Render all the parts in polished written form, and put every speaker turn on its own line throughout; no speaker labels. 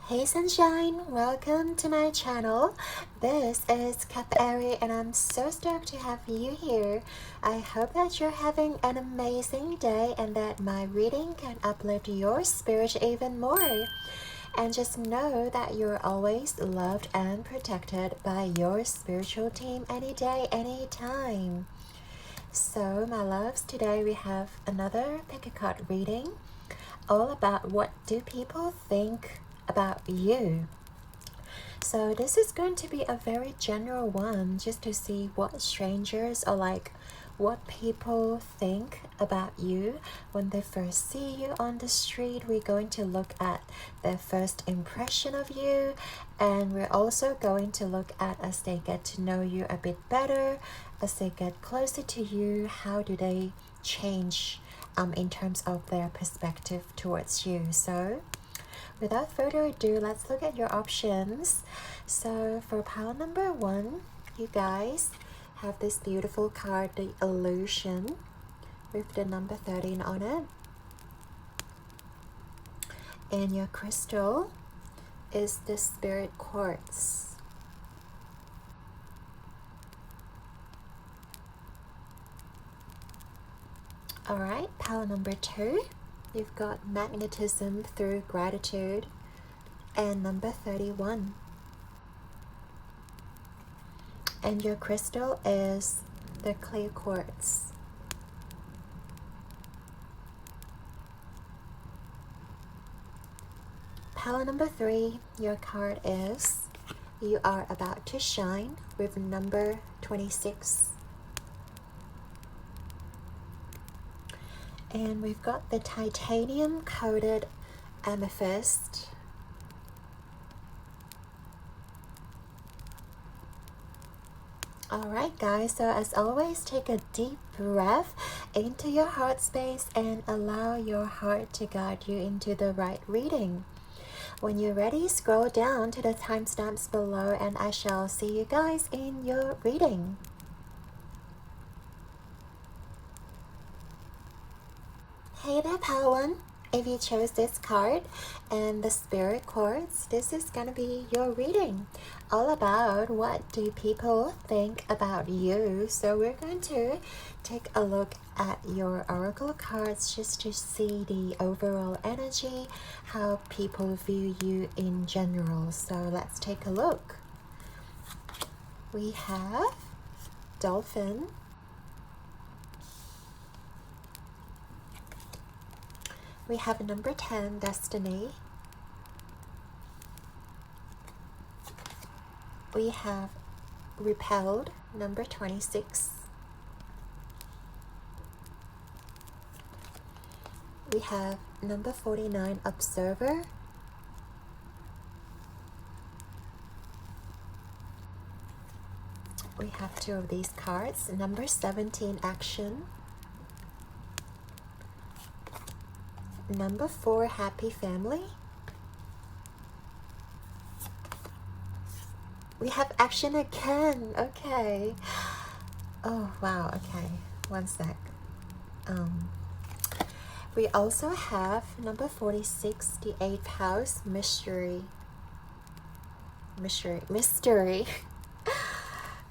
Hey sunshine, welcome to my channel. This is Capari and I'm so stoked to have you here. I hope that you're having an amazing day and that my reading can uplift your spirit even more. And just know that you're always loved and protected by your spiritual team any day, anytime. So my loves, today we have another pick a card reading all about what do people think about you. So this is going to be a very general one, just to see what strangers are like, what people think about you when they first see you on the street. We're going to look at their first impression of you, and we're also going to look at, as they get to know you a bit better, as they get closer to you, how do they change in terms of their perspective towards you. So without further ado, let's look at your options. So for pile number 1, you guys have this beautiful card, the Illusion, with the number 13 on it. And your crystal is the Spirit Quartz. Alright, pile number 2, you've got Magnetism through Gratitude, and number 31. And your crystal is the Clear Quartz. Pile number 3, your card is You Are About to Shine, with number 26. And we've got the titanium coated amethyst. Alright guys, so as always, take a deep breath into your heart space and allow your heart to guide you into the right reading. When you're ready, scroll down to the timestamps below and I shall see you guys in your reading. Hey there, pile 1. If you chose this card and the Spirit Quartz, this is going to be your reading. All about what do people think about you. So we're going to take a look at your oracle cards just to see the overall energy, how people view you in general. So let's take a look. We have Dolphin. We have number 10, Destiny. We have Repelled, number 26. We have number 49, Observer. We have 2 of these cards. Number 17, Action. Number 4, Happy Family. We have Action again. Okay. Oh, wow. Okay. One sec. We also have number 46, the 8th house, Mystery.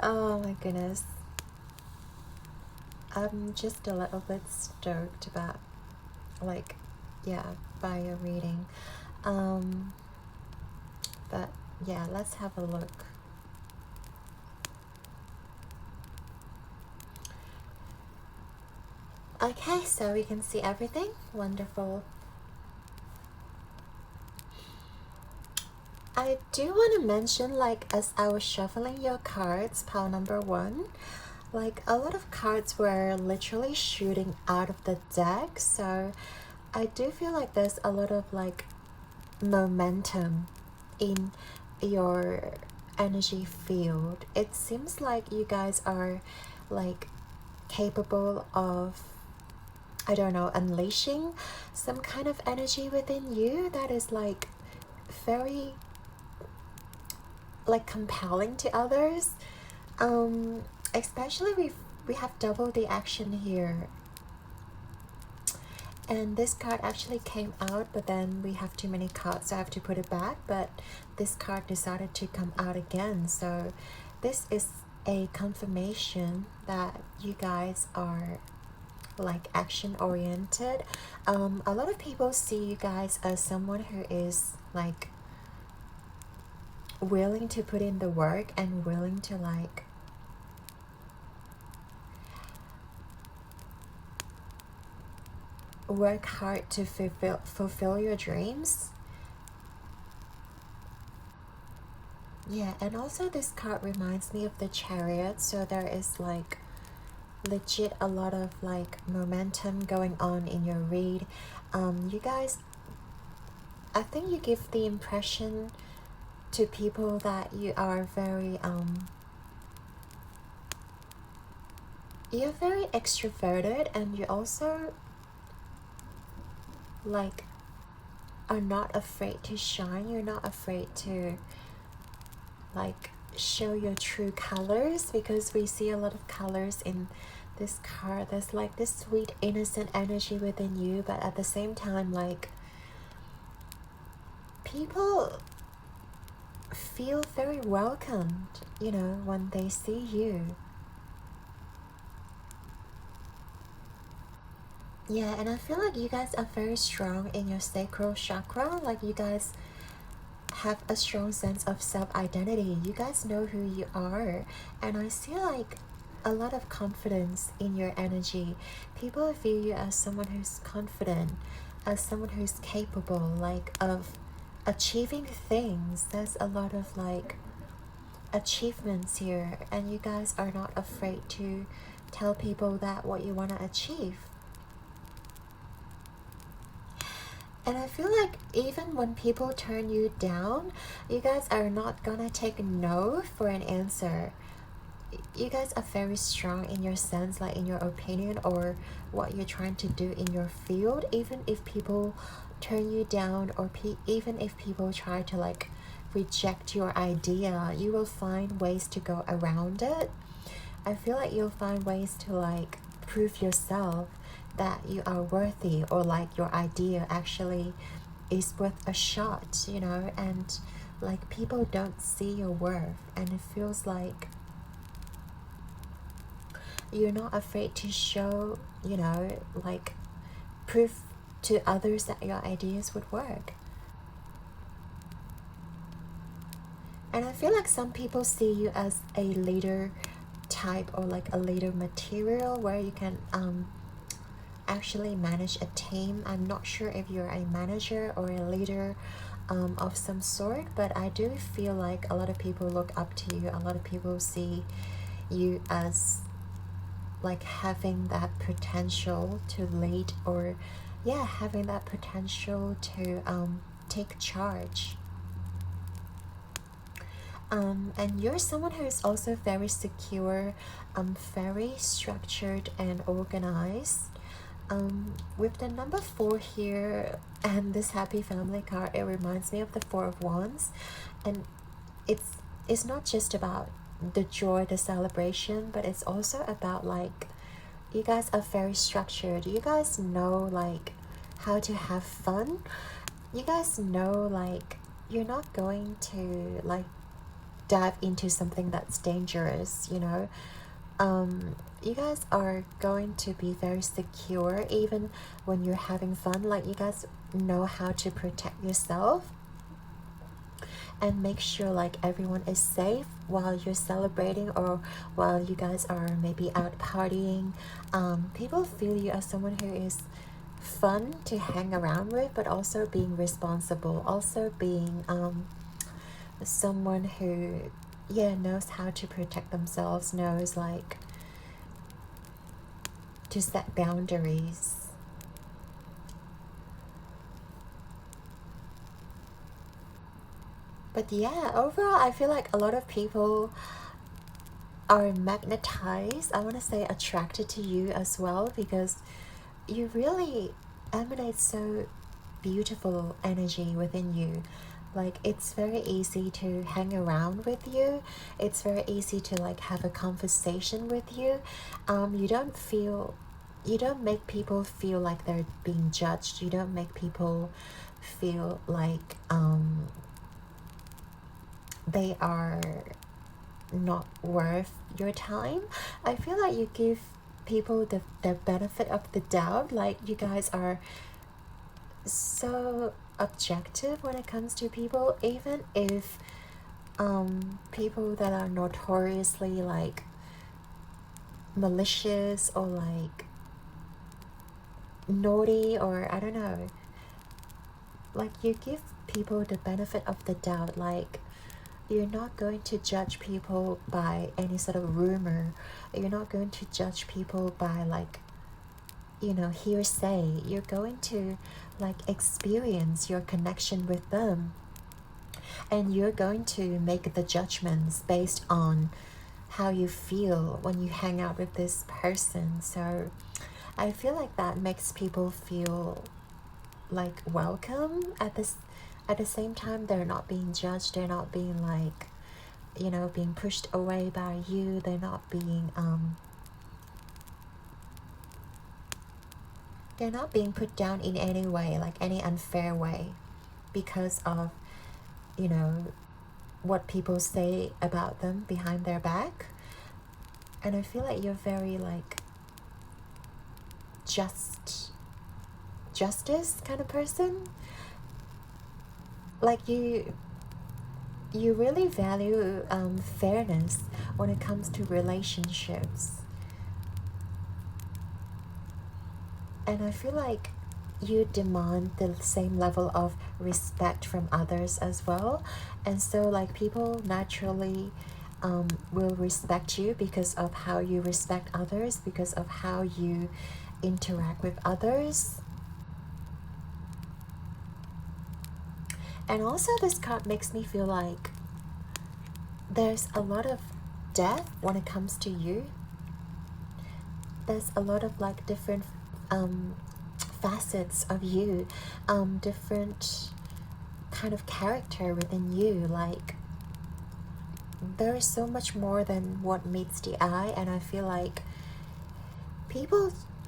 Oh my goodness. I'm just a little bit stoked about, like, by your reading. But yeah, let's have a look. Okay, so we can see everything. Wonderful. I do want to mention, like, as I was shuffling your cards, pile number 1, like, a lot of cards were literally shooting out of the deck. So I do feel like there's a lot of, like, momentum in your energy field. It seems like you guys are, like, capable of, I don't know, unleashing some kind of energy within you that is, like, very, like, compelling to others. Especially we have double the action here. And this card actually came out, but then we have too many cards, so I have to put it back. But this card decided to come out again. So this is a confirmation that you guys are like action oriented. A lot of people see you guys as someone who is like willing to put in the work and willing to like work hard to fulfill your dreams. Yeah, and also this card reminds me of the Chariot, so there is like legit a lot of like momentum going on in your read. You guys, I think you give the impression to people that you are very you're very extroverted, and you also like are not afraid to shine. You're not afraid to like show your true colors, because we see a lot of colors in this card. There's like this sweet innocent energy within you, but at the same time like people feel very welcomed, you know, when they see you. Yeah, and I feel like you guys are very strong in your sacral chakra. Like you guys have a strong sense of self-identity. You guys know who you are. And I see like a lot of confidence in your energy. People view you as someone who's confident, as someone who's capable, like of achieving things. There's a lot of like achievements here, and you guys are not afraid to tell people that what you want to achieve. And I feel like even when people turn you down, you guys are not gonna take no for an answer. You guys are very strong in your sense, like in your opinion or what you're trying to do in your field. Even if people turn you down, or even if people try to like reject your idea, you will find ways to go around it. I feel like you'll find ways to like prove yourself that you are worthy, or like your idea actually is worth a shot, you know. And like people don't see your worth, and it feels like you're not afraid to show, you know, like prove to others that your ideas would work. And I feel like some people see you as a leader type, or like a leader material, where you can actually manage a team. I'm not sure if you're a manager or a leader of some sort, but I do feel like a lot of people look up to you. A lot of people see you as like having that potential to lead, or yeah, having that potential to take charge. And you're someone who is also very secure, very structured and organized. With the number 4 here and this happy family card, it reminds me of the 4 of Wands. And it's not just about the joy, the celebration, but it's also about like you guys are very structured. You guys know like how to have fun. You guys know like you're not going to like dive into something that's dangerous, you know. You guys are going to be very secure even when you're having fun. Like you guys know how to protect yourself and make sure like everyone is safe while you're celebrating, or while you guys are maybe out partying. People feel you as someone who is fun to hang around with, but also being responsible, also being someone who knows how to protect themselves, knows like to set boundaries. But yeah, overall I feel like a lot of people are magnetized, I want to say attracted to you as well, because you really emanate so beautiful energy within you. Like it's very easy to hang around with you. It's very easy to like have a conversation with you. You don't feel you don't make people feel like they're being judged. You don't make people feel like they are not worth your time. I feel like you give people the benefit of the doubt. Like, you guys are so objective when it comes to people, even if people that are notoriously like malicious or like naughty, or I don't know, like, you give people the benefit of the doubt. Like, you're not going to judge people by any sort of rumor. You're not going to judge people by like, you know, hearsay. You're going to like experience your connection with them, and you're going to make the judgments based on how you feel when you hang out with this person. So I feel like that makes people feel like welcome. At the same time, they're not being judged. They're not being like, you know, being pushed away by you. They're not being put down in any way, like any unfair way, because of, you know, what people say about them behind their back. And I feel like you're very like justice kind of person. Like, you really value fairness when it comes to relationships. And I feel like you demand the same level of respect from others as well. And so like, people naturally will respect you because of how you respect others, because of how you interact with others. And also, this card makes me feel like there's a lot of depth when it comes to you. There's a lot of like different facets of you, different kind of character within you. Like, there's so much more than what meets the eye. And I feel like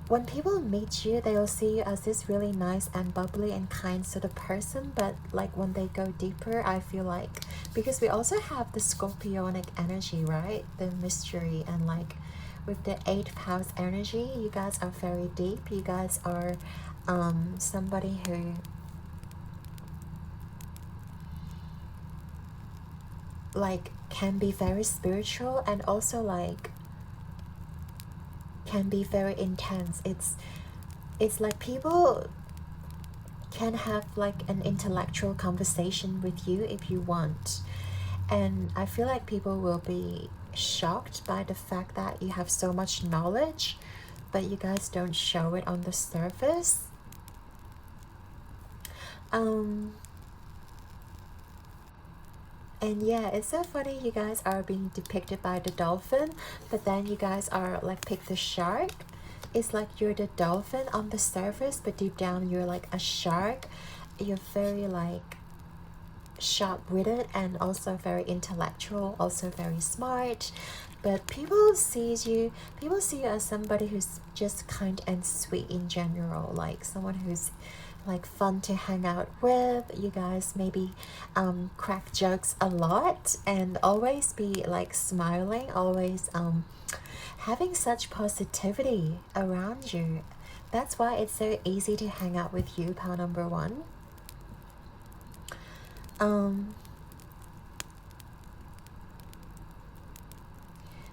when people meet you, they'll see you as this really nice and bubbly and kind sort of person. But like, when they go deeper, I feel like, because we also have the Scorpionic energy, right? The mystery, and like with the 8th house energy, you guys are very deep. You guys are somebody who like can be very spiritual, and also like can be very intense. It's like people can have like an intellectual conversation with you if you want. And I feel like people will be shocked by the fact that you have so much knowledge, but you guys don't show it on the surface. And yeah, it's so funny, you guys are being depicted by the dolphin, but then you guys are like pick the shark. It's like you're the dolphin on the surface, but deep down you're like a shark. You're very like sharp-witted and also very intellectual, also very smart. But people see you as somebody who's just kind and sweet in general, like someone who's like fun to hang out with. You guys maybe crack jokes a lot and always be like smiling, always having such positivity around you. That's why it's so easy to hang out with you, pal number 1.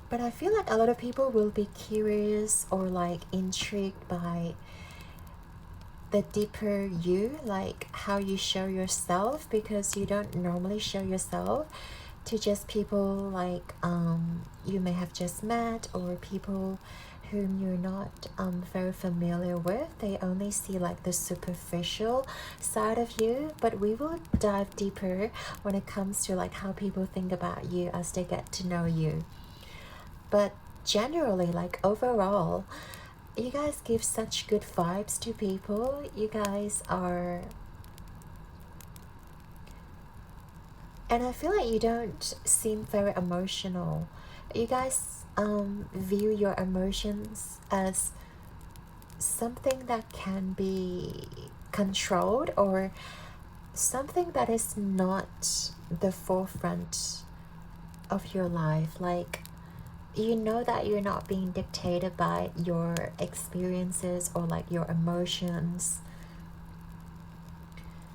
But I feel like a lot of people will be curious or like intrigued by the deeper you, like how you show yourself, because you don't normally show yourself to just people like you may have just met, or people whom you're not very familiar with. They only see like the superficial side of you, but we will dive deeper when it comes to like how people think about you as they get to know you. But generally, like overall, you guys give such good vibes to people. You guys are, and I feel like you don't seem very emotional. You guys view your emotions as something that can be controlled, or something that is not the forefront of your life. Like, you know that you're not being dictated by your experiences or like your emotions,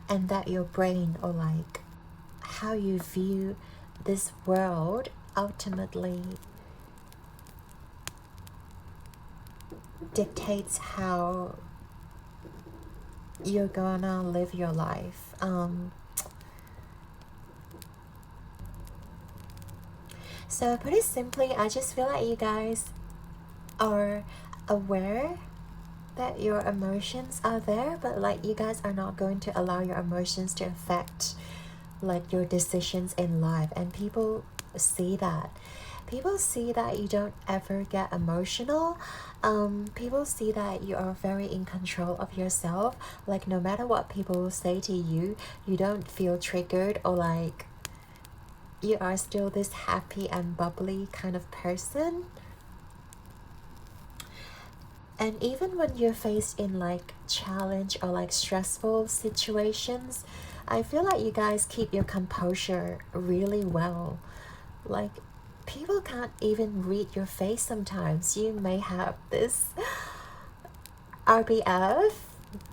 and that your brain, or like how you view this world, ultimately dictates how you're gonna live your life. So pretty simply, I just feel like you guys are aware that your emotions are there, but like you guys are not going to allow your emotions to affect like your decisions in life. And people see that. People see that you don't ever get emotional. People see that you are very in control of yourself. Like, no matter what people say to you, you don't feel triggered, or like you are still this happy and bubbly kind of person. And even when you're faced in like challenge or like stressful situations, I feel like you guys keep your composure really well. Like, people can't even read your face sometimes. You may have this RBF,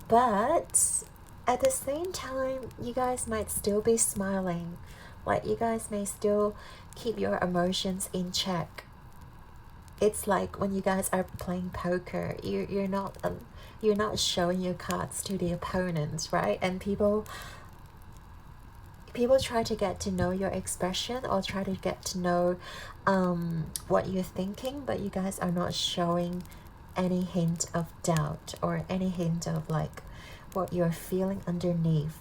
but at the same time, you guys might still be smiling. Like, you guys may still keep your emotions in check. It's like when you guys are playing poker, you're not showing your cards to the opponents, right? And people try to get to know your expression, or try to get to know what you're thinking, but you guys are not showing any hint of doubt or any hint of like what you're feeling underneath.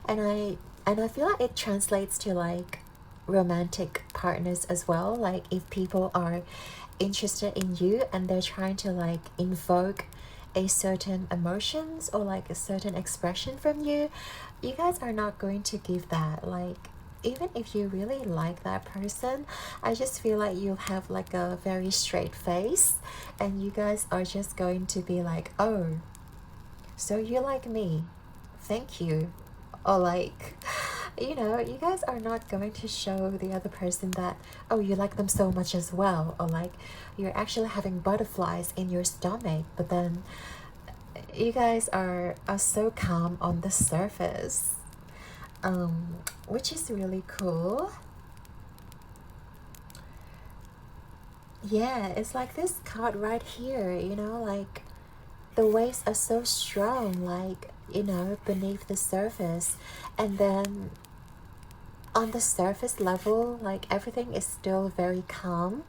And I feel like it translates to like romantic partners as well. Like, if people are interested in you and they're trying to like invoke a certain emotions or like a certain expression from you, you guys are not going to give that. Like, even if you really like that person, I just feel like you'll have like a very straight face, and you guys are just going to be like, oh, so you like me, thank you. Or like, you know, you guys are not going to show the other person that, oh, you like them so much as well, or like you're actually having butterflies in your stomach, but then you guys are so calm on the surface, which is really cool. Yeah, it's like this card right here, you know, like the waves are so strong, like, you know, beneath the surface, and then on the surface level, like everything is still very calm,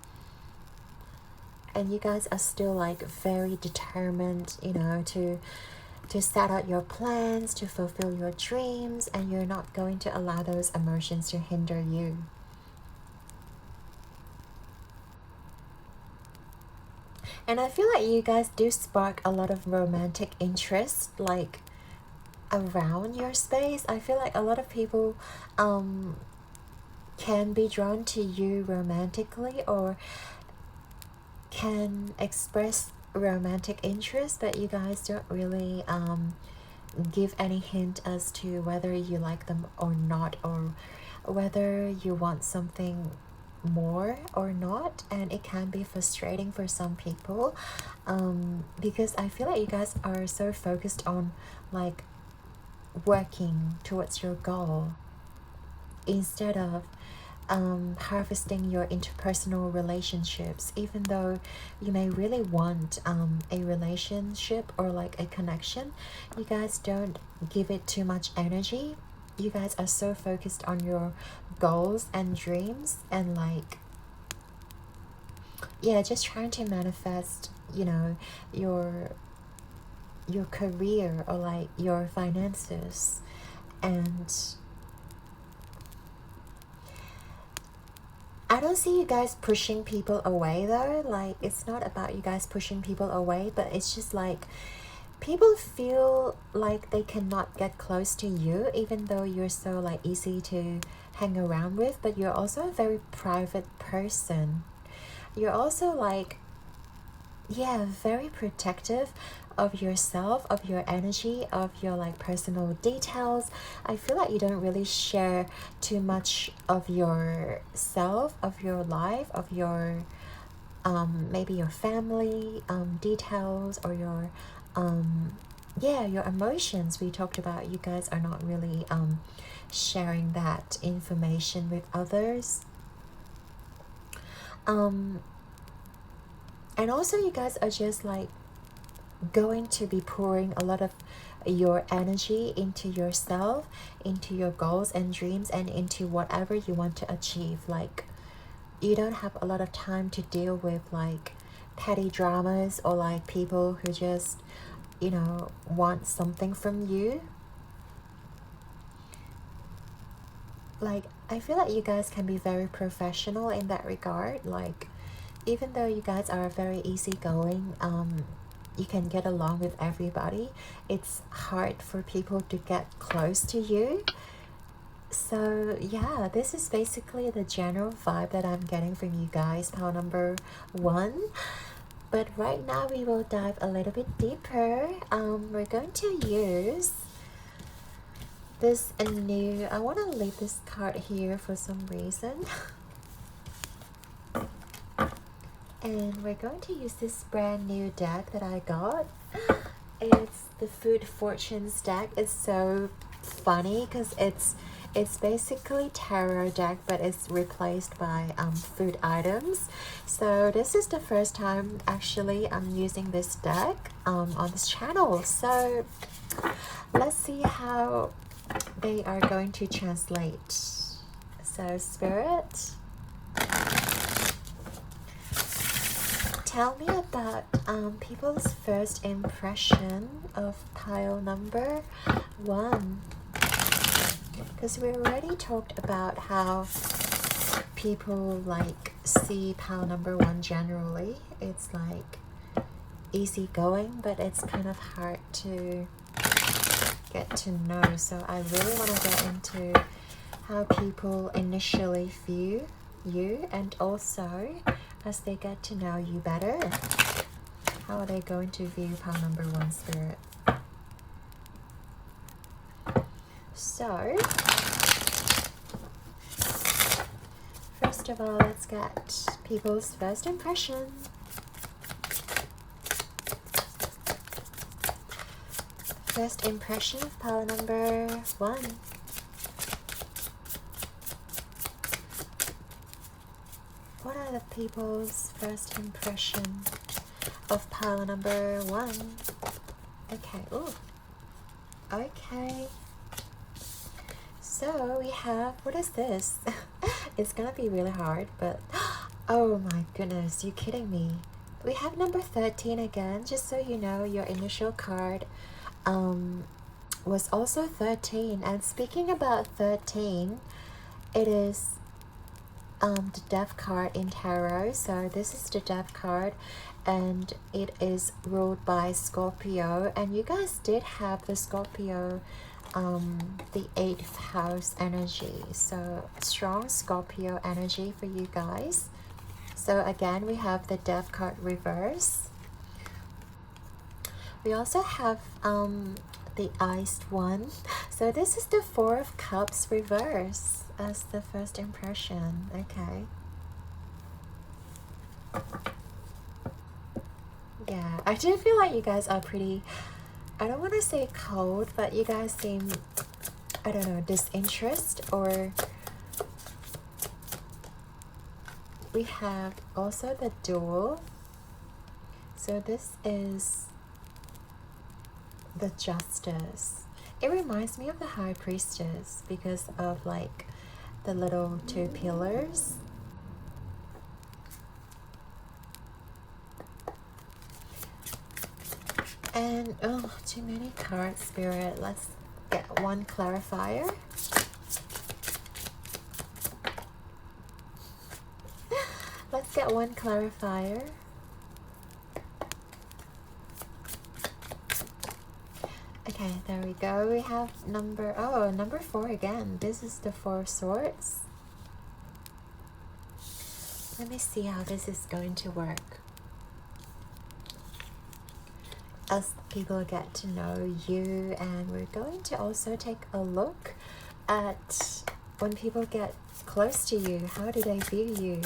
and you guys are still like very determined, you know, to set out your plans, to fulfill your dreams, and you're not going to allow those emotions to hinder you. And I feel like you guys do spark a lot of romantic interest, like around your space. I feel like a lot of people can be drawn to you romantically, or can express romantic interest, but you guys don't really give any hint as to whether you like them or not, or whether you want something more or not. And it can be frustrating for some people, because I feel like you guys are so focused on like working towards your goal, instead of harvesting your interpersonal relationships. Even though you may really want a relationship or like a connection, you guys don't give it too much energy. You guys are so focused on your goals and dreams, and like, yeah, just trying to manifest, you know, your career, or like your finances. And I don't see you guys pushing people away though. Like, it's not about you guys pushing people away, but it's just like people feel like they cannot get close to you, even though you're so like easy to hang around with. But you're also a very private person. You're also like yeah, very protective of yourself, of your energy, of your like personal details. I feel like you don't really share too much of yourself, of your life, of your maybe your family details, or your yeah, your emotions. We talked about you guys are not really sharing that information with others. And also you guys are just like going to be pouring a lot of your energy into yourself, into your goals and dreams, and into whatever you want to achieve. Like, you don't have a lot of time to deal with like petty dramas, or like people who just, you know, want something from you. Like, I feel like you guys can be very professional in that regard. Like, even though you guys are very easygoing, you can get along with everybody, it's hard for people to get close to you. So yeah, this is basically the general vibe that I'm getting from you guys, pile number 1. But right now we will dive a little bit deeper. We're going to use this new, I want to leave this card here for some reason. And we're going to use this brand new deck that I got. It's the Food Fortunes deck. It's so funny because it's basically tarot deck, but it's replaced by food items. So this is the first time actually I'm using this deck on this channel. So let's see how they are going to translate. So Spirit, tell me about people's first impression of pile number 1. Because we already talked about how people like see pile number 1 generally. It's like easygoing, but it's kind of hard to get to know. So I really want to get into how people initially view you, and also as they get to know you better, how are they going to view pile number 1, Spirit? So first of all, let's get people's first impression. First impression of pile number 1. What are the people's first impression of pile number 1? Okay, ooh. Okay. So we have, what is this? It's gonna be really hard, but oh my goodness, you kidding me? We have number 13 again. Just so you know, your initial card was also 13. And speaking about 13, it is the Death card in tarot. So this is the Death card, and it is ruled by Scorpio. And you guys did have the Scorpio, the 8th house energy. So strong Scorpio energy for you guys. So again, we have the Death card reverse. We also have the iced one. So this is the 4 of Cups reverse as the first impression. Okay. Yeah, I do feel like you guys are pretty, I don't want to say cold, but you guys seem, I don't know, disinterest. Or we have also the Duel. So this is the Justice. It reminds me of the High Priestess because of like the little 2 pillars. And oh, too many cards, Spirit. Let's get one clarifier. Let's get one clarifier. Okay, there we go. We have number 4 again. This is the 4 of Swords. Let me see how this is going to work. as people get to know you. And we're going to also take a look at when people get close to you, how do they view you?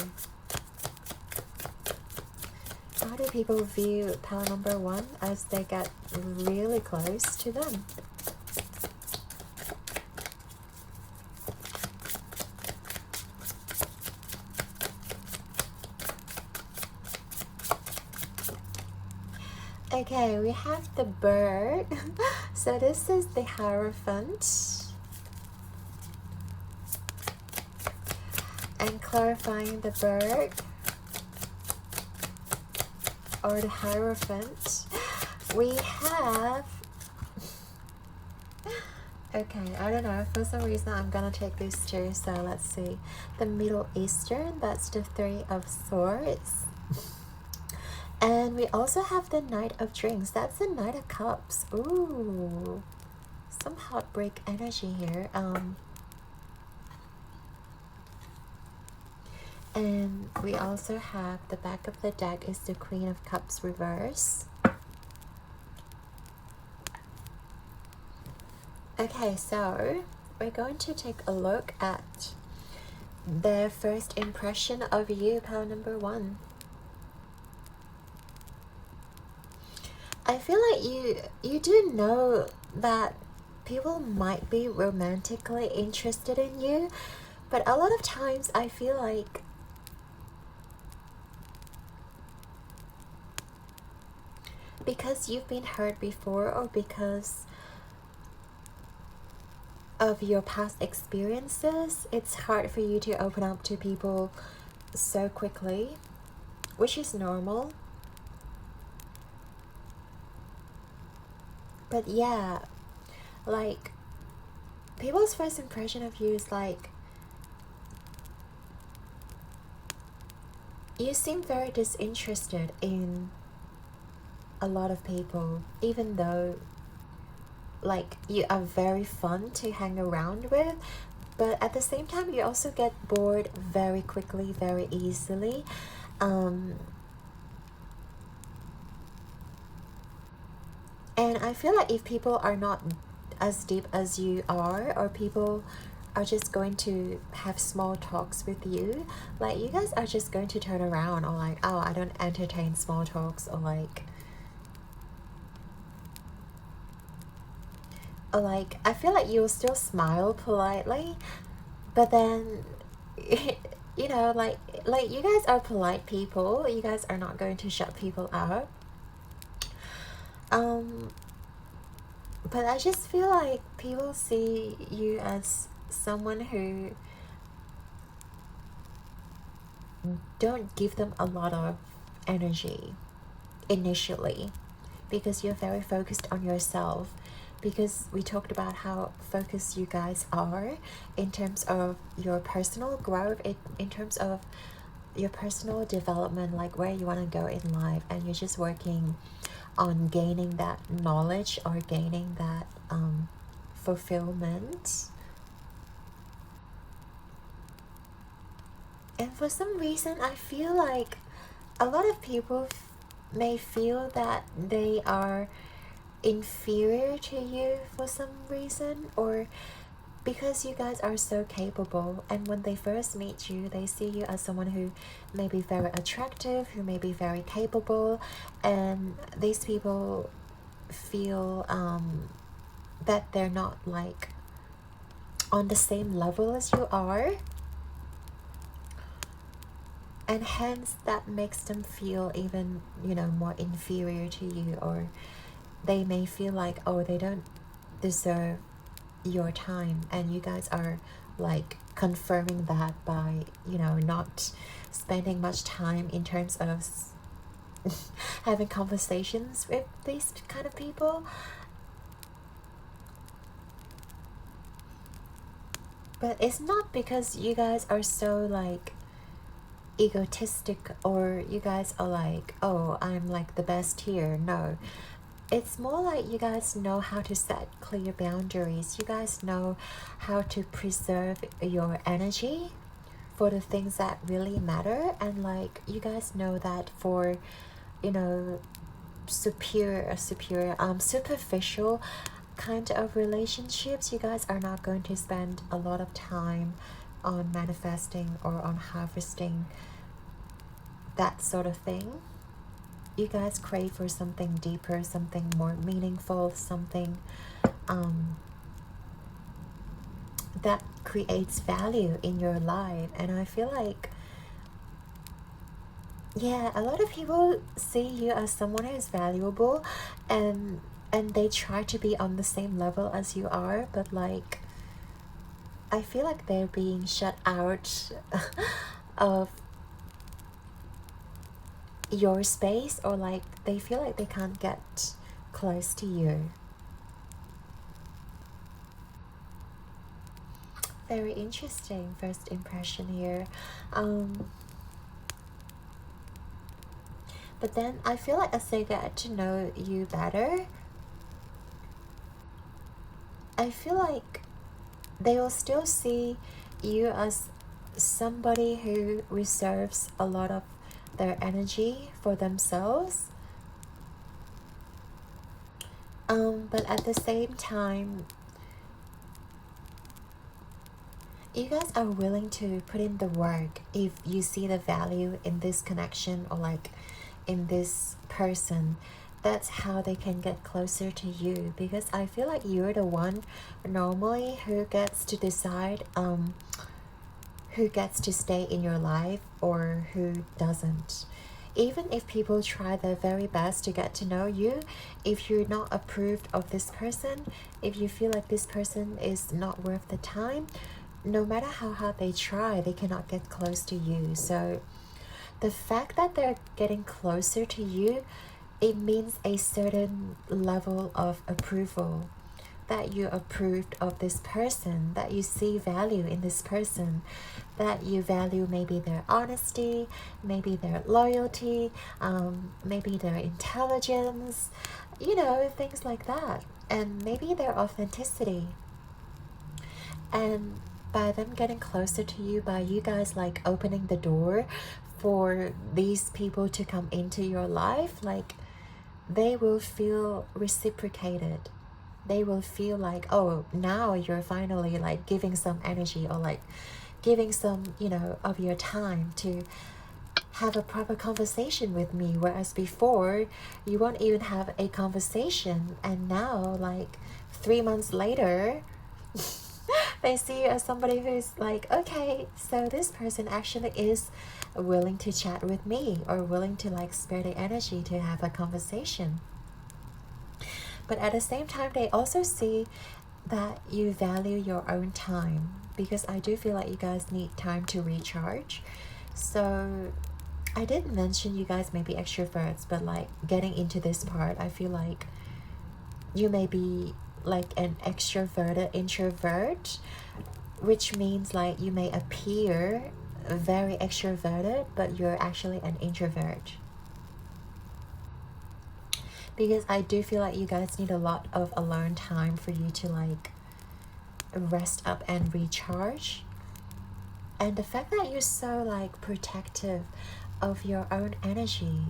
How do people view pile number 1 as they get really close to them? Okay, we have the bird. So this is the Hierophant. And clarifying the bird or the Hierophant, we have, okay, I don't know, for some reason I'm gonna take these two, so let's see. The Middle Eastern, that's the 3 of Swords. And we also have the Knight of Drinks, that's the Knight of Cups. Ooh, some heartbreak energy here. And we also have the back of the deck is the Queen of Cups reverse. Okay, so we're going to take a look at their first impression of you, pile number 1. I feel like you do know that people might be romantically interested in you, but a lot of times I feel like because you've been hurt before, or because of your past experiences, it's hard for you to open up to people so quickly, which is normal. But yeah, like, people's first impression of you is like, you seem very disinterested in a lot of people, even though like you are very fun to hang around with, but at the same time you also get bored very quickly, very easily. And I feel like if people are not as deep as you are, or people are just going to have small talks with you, like you guys are just going to turn around, or like, oh, I don't entertain small talks, or like I feel like you'll still smile politely, but then you know, like you guys are polite people, you guys are not going to shut people out. But I just feel like people see you as someone who don't give them a lot of energy initially, because you're very focused on yourself, because we talked about how focused you guys are in terms of your personal growth, in terms of your personal development, like where you want to go in life, and you're just working on gaining that knowledge or gaining that fulfillment. And for some reason I feel like a lot of people may feel that they are inferior to you for some reason, or because you guys are so capable, and when they first meet you they see you as someone who may be very attractive, who may be very capable, and these people feel that they're not like on the same level as you are, and hence that makes them feel even, you know, more inferior to you, or they may feel like, oh, they don't deserve your time, and you guys are like confirming that by, you know, not spending much time in terms of having conversations with these kind of people. But it's not because you guys are so like egotistic, or you guys are like, oh, I'm like the best here. No, it's more like you guys know how to set clear boundaries. You guys know how to preserve your energy for the things that really matter. And like you guys know that for, you know, superficial kind of relationships. You guys are not going to spend a lot of time on manifesting or on harvesting that sort of thing. You guys crave for something deeper, something more meaningful, something that creates value in your life. And I feel like, yeah, a lot of people see you as someone who is valuable, and they try to be on the same level as you are, but like I feel like they're being shut out of your space, or like they feel like they can't get close to you. Very interesting first impression here. But then I feel like as they get to know you better, I feel like they will still see you as somebody who reserves a lot of their energy for themselves. But at the same time, you guys are willing to put in the work if you see the value in this connection, or like in this person. That's how they can get closer to you, because I feel like you're the one normally who gets to decide who gets to stay in your life or who doesn't. Even if people try their very best to get to know you, if you're not approved of this person, if you feel like this person is not worth the time, no matter how hard they try, they cannot get close to you. So the fact that they're getting closer to you, it means a certain level of approval, that you're approved of this person, that you see value in this person, that you value maybe their honesty, maybe their loyalty, maybe their intelligence, you know, things like that, and maybe their authenticity. And by them getting closer to you, by you guys like opening the door for these people to come into your life, like they will feel reciprocated. They will feel like, oh, now you're finally like giving some energy, or like giving some, you know, of your time to have a proper conversation with me, whereas before you won't even have a conversation, and now like 3 months later they see you as somebody who's like, okay, so this person actually is willing to chat with me, or willing to like spare the energy to have a conversation. But at the same time, they also see that you value your own time, because I do feel like you guys need time to recharge. So I did mention you guys may be extroverts, but like getting into this part, I feel like you may be like an extroverted introvert, which means like you may appear very extroverted, but you're actually an introvert. Because I do feel like you guys need a lot of alone time for you to like rest up and recharge. And the fact that you're so like protective of your own energy,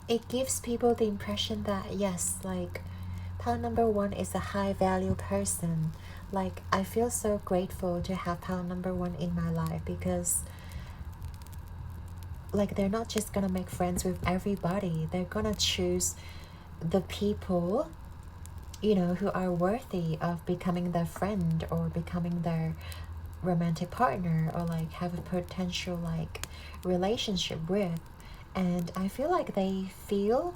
it gives people the impression that yes, like pile number one is a high value person. Like I feel so grateful to have pile number one in my life, because like they're not just gonna make friends with everybody. They're gonna choose the people, you know, who are worthy of becoming their friend or becoming their romantic partner, or like have a potential like relationship with. And I feel like they feel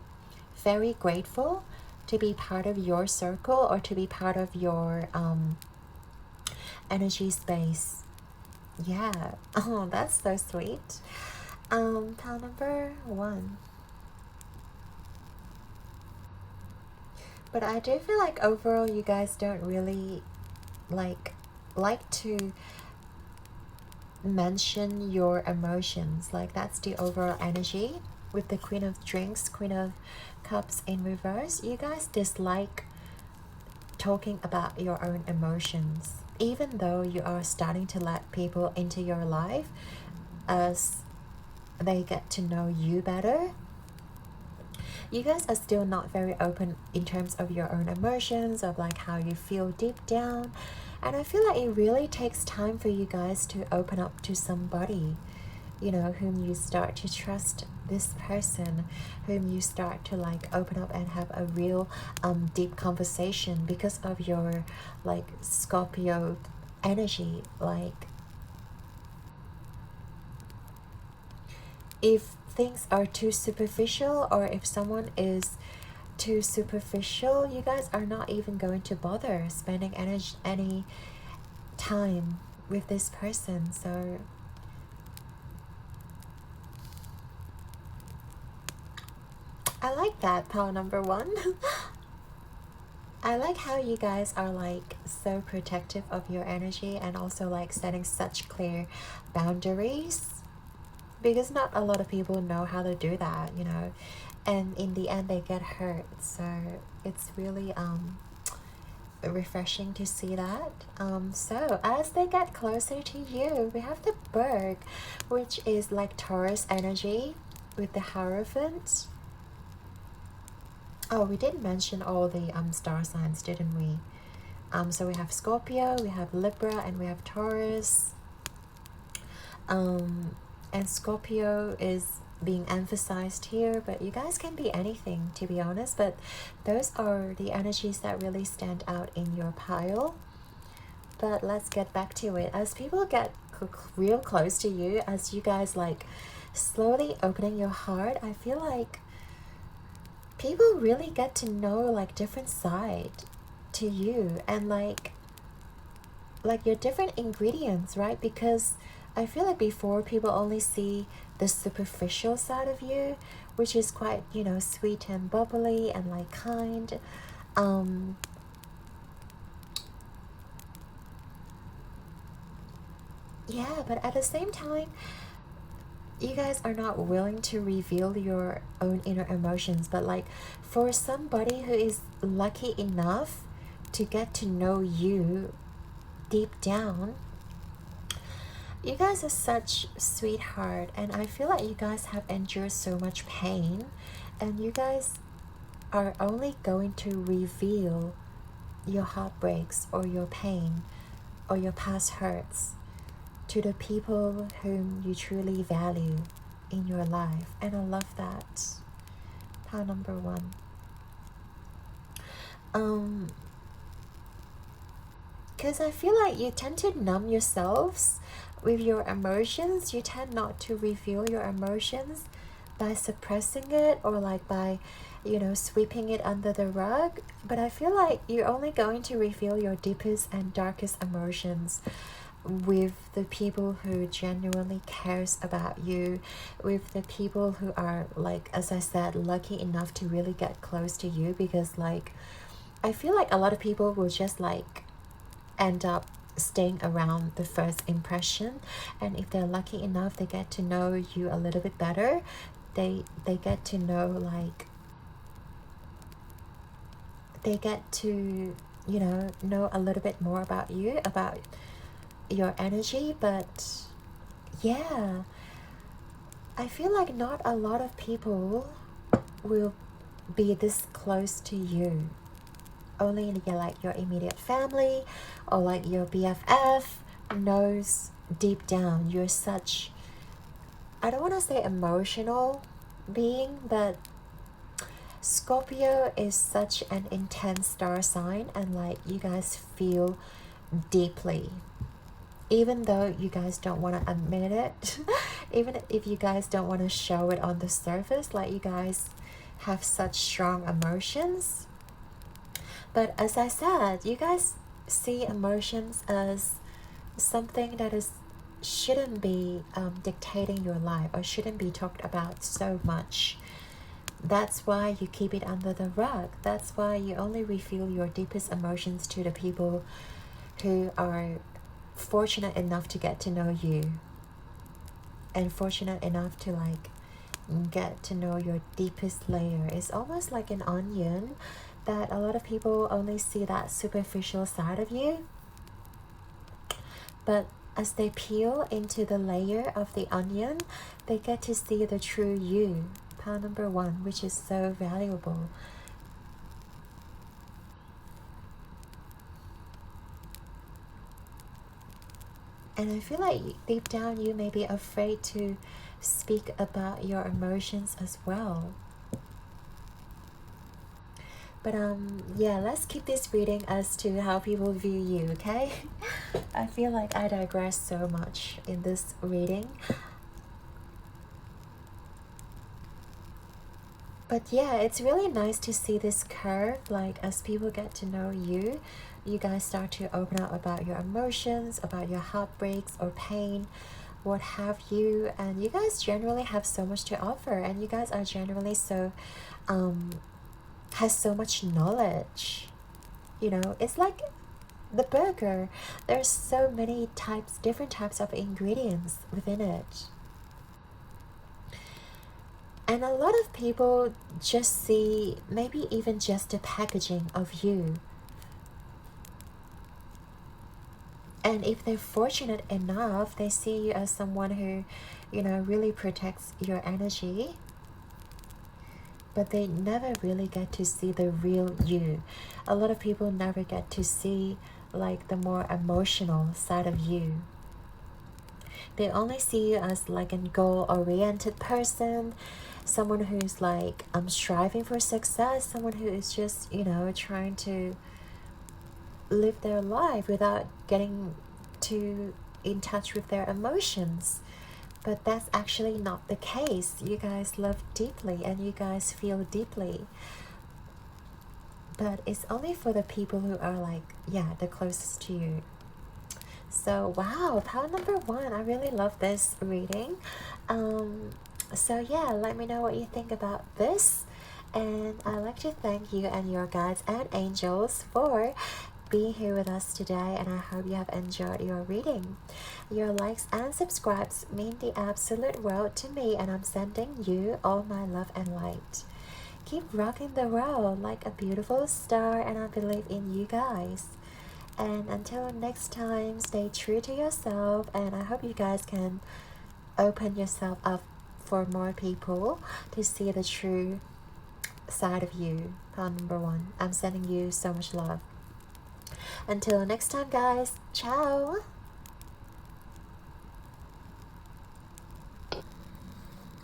very grateful to be part of your circle, or to be part of your energy space. Yeah. Oh, that's so sweet. Pile number one. But I do feel like overall you guys don't really like to mention your emotions. Like that's the overall energy with the Queen of Drinks, Queen of Cups in reverse. You guys dislike talking about your own emotions, even though you are starting to let people into your life. as they get to know you better. You guys are still not very open in terms of your own emotions, of like how you feel deep down. And I feel like it really takes time for you guys to open up to somebody, you know, whom you start to trust, this person whom you start to like open up and have a real deep conversation, because of your like Scorpio energy. Like, if things are too superficial, or if someone is too superficial, you guys are not even going to bother spending any time with this person. So I like that, pile number one. I like how you guys are like so protective of your energy, and also like setting such clear boundaries, because not a lot of people know how to do that, you know, and in the end they get hurt. So it's really refreshing to see that. So as they get closer to you, we have the Berg, which is like Taurus energy with the Hierophant. Oh, we did mention all the star signs, didn't we? So we have Scorpio, we have Libra, and we have Taurus. And Scorpio is being emphasized here, but you guys can be anything, to be honest. But those are the energies that really stand out in your pile. But let's get back to it. As people get real close to you, as you guys like slowly opening your heart, I feel like people really get to know like different side to you, and like your different ingredients, right? Because I feel like before people only see the superficial side of you, which is quite, you know, sweet and bubbly and like kind. Yeah, but at the same time, you guys are not willing to reveal your own inner emotions. But like for somebody who is lucky enough to get to know you deep down, you guys are such sweetheart, and I feel like you guys have endured so much pain, and you guys are only going to reveal your heartbreaks or your pain or your past hurts to the people whom you truly value in your life. And I love that. Pile number one. Because I feel like you tend to numb yourselves with your emotions. You tend not to reveal your emotions by suppressing it, or like by, you know, sweeping it under the rug. But I feel like you're only going to reveal your deepest and darkest emotions with the people who genuinely cares about you, with the people who are, like, as I said, lucky enough to really get close to you. Because like I feel like a lot of people will just like end up staying around the first impression, and if they're lucky enough, they get to know you a little bit better. They get to know, like, they get to, you know a little bit more about you, about your energy. But yeah, I feel like not a lot of people will be this close to you. Only your immediate family, or like your BFF knows deep down you're such, I don't want to say emotional being, but Scorpio is such an intense star sign, and like you guys feel deeply, even though you guys don't want to admit it. Even if you guys don't want to show it on the surface, like you guys have such strong emotions. But as I said, you guys see emotions as something that shouldn't be dictating your life, or shouldn't be talked about so much. That's why you keep it under the rug. That's why you only reveal your deepest emotions to the people who are fortunate enough to get to know you, and fortunate enough to like get to know your deepest layer. It's almost like an onion, that a lot of people only see that superficial side of you. But as they peel into the layer of the onion, they get to see the true you, pile number 1, which is so valuable. And I feel like deep down you may be afraid to speak about your emotions as well. But yeah, let's keep this reading as to how people view you, okay? I feel like I digress so much in this reading. But yeah, it's really nice to see this curve, like as people get to know you, you guys start to open up about your emotions, about your heartbreaks or pain, what have you, and you guys generally have so much to offer, and you guys are generally so has so much knowledge. You know, it's like the burger, there's so many types, different types of ingredients within it. And a lot of people just see maybe even just the packaging of you. And if they're fortunate enough, they see you as someone who, you know, really protects your energy. But they never really get to see the real you. A lot of people never get to see like the more emotional side of you. They only see you as like a goal-oriented person, someone who's like striving for success, someone who is just, you know, trying to live their life without getting too in touch with their emotions. But that's actually not the case. You guys love deeply and you guys feel deeply. But it's only for the people who are like, yeah, the closest to you. So wow, pile number 1, I really love this reading. So yeah, let me know what you think about this, and I'd like to thank you and your guides and angels for being here with us today, and I hope you have enjoyed your reading. Your likes and subscribes mean the absolute world to me, and I'm sending you all my love and light. Keep rocking the world like a beautiful star, and I believe in you guys. And until next time, stay true to yourself, and I hope you guys can open yourself up for more people to see the true side of you. Pile number 1. I'm sending you so much love. Until next time, guys. Ciao.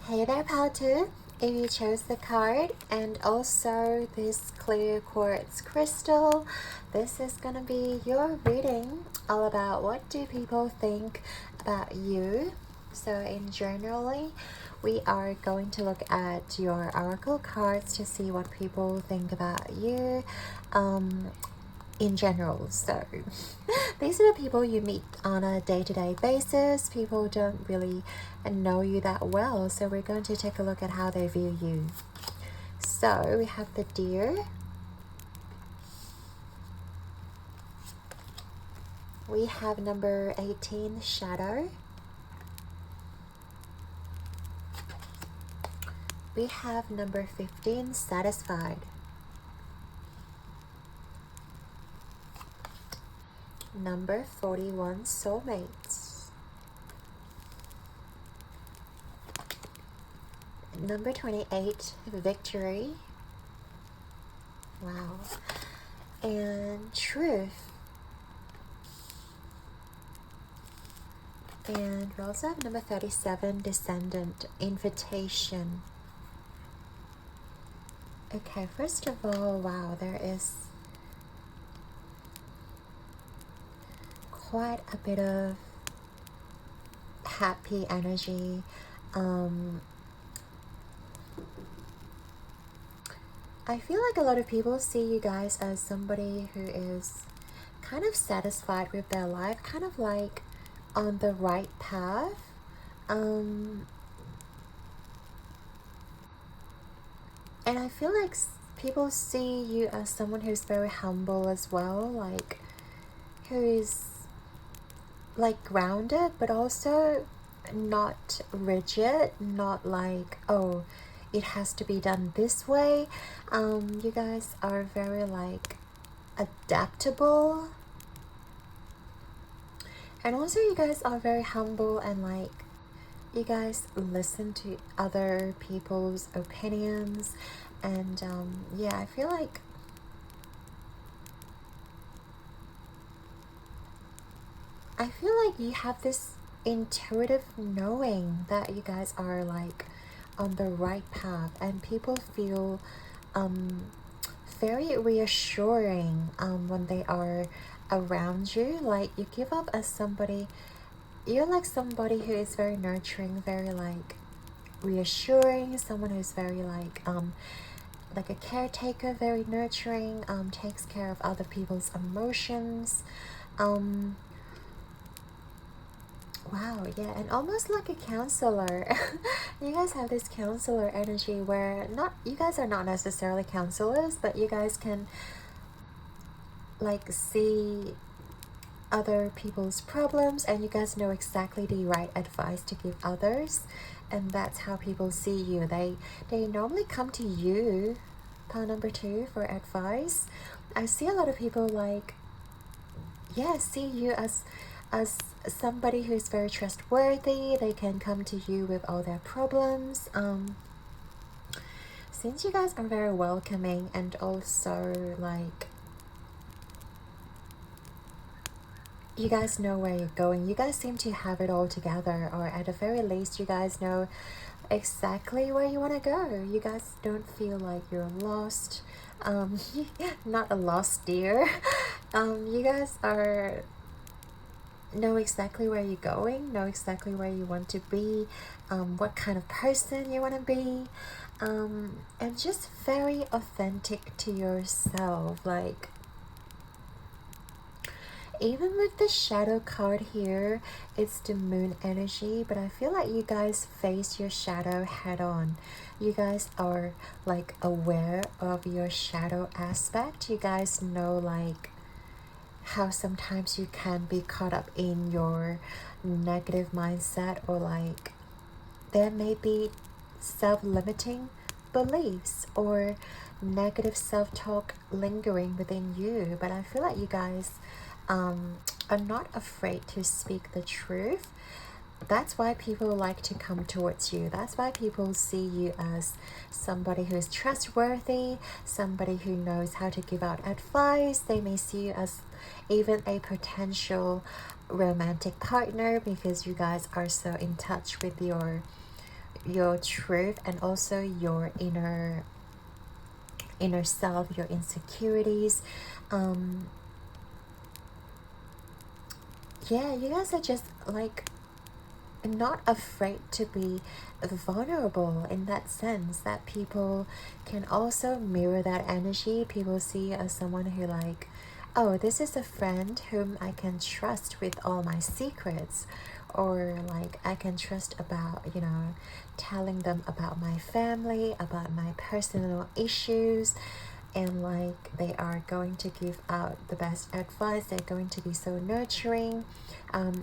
Hey there, pile 2. If you chose the card and also this clear quartz crystal, this is gonna be your reading all about what do people think about you. So in generally, we are going to look at your oracle cards to see what people think about you in general. So these are the people you meet on a day-to-day basis. People don't really know you that well, so we're going to take a look at how they view you. So we have the Deer, we have number 18, Shadow, we have number 15, Satisfied, number 41, Soulmates, number 28, Victory, wow, and Truth. And we also have number 37, Descendant, Invitation. Okay, first of all, wow, there is quite a bit of happy energy. I feel like a lot of people see you guys as somebody who is kind of satisfied with their life, kind of like on the right path. And I feel like people see you as someone who's very humble as well, like who is like grounded, but also not rigid, not like, oh, it has to be done this way. You guys are very like adaptable, And also you guys are very humble, and like you guys listen to other people's opinions. And yeah, I feel like you have this intuitive knowing that you guys are like on the right path, and people feel um very reassuring when they are around you. Like you give up as somebody, you're like somebody who is very nurturing, very like reassuring, someone who's very like a caretaker, very nurturing, takes care of other people's emotions. um Wow, yeah, and almost like a counselor. You guys have this counselor energy where not you guys are not necessarily counselors, but you guys can like see other people's problems, and you guys know exactly the right advice to give others. And that's how people see you. They normally come to you, pile number 2, for advice. I see a lot of people like, yeah, see you as somebody who's very trustworthy. They can come to you with all their problems. Since you guys are very welcoming, and also like you guys know where you're going, you guys seem to have it all together, or at the very least you guys know exactly where you want to go. You guys don't feel like you're lost. Not a lost deer. You guys are know exactly where you're going, know exactly where you want to be, what kind of person you want to be, and just very authentic to yourself. Like even with the shadow card here, it's the moon energy, but I feel like you guys face your shadow head on. You guys are like aware of your shadow aspect. You guys know like how sometimes you can be caught up in your negative mindset, or like there may be self-limiting beliefs or negative self-talk lingering within you. But I feel like you guys are not afraid to speak the truth. That's why people like to come towards you. That's why people see you as somebody who is trustworthy, somebody who knows how to give out advice. They may see you as even a potential romantic partner, because you guys are so in touch with your truth, and also your inner self, your insecurities. Yeah, you guys are just like not afraid to be vulnerable, in that sense that people can also mirror that energy. People see you as someone who like, oh, this is a friend whom I can trust with all my secrets, or like I can trust about, you know, telling them about my family, about my personal issues, and like they are going to give out the best advice. They're going to be so nurturing.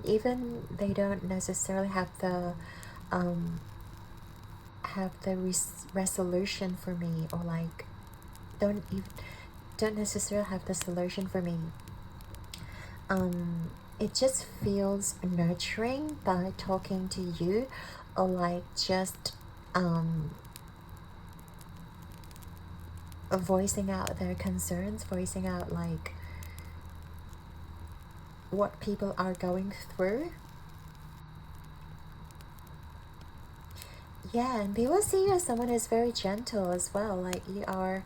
Even they don't necessarily have the resolution for me, or like don't even don't necessarily have the solution for me. It just feels nurturing by talking to you, or like just voicing out their concerns, voicing out like what people are going through. Yeah, and people see you as someone who's very gentle as well. Like you're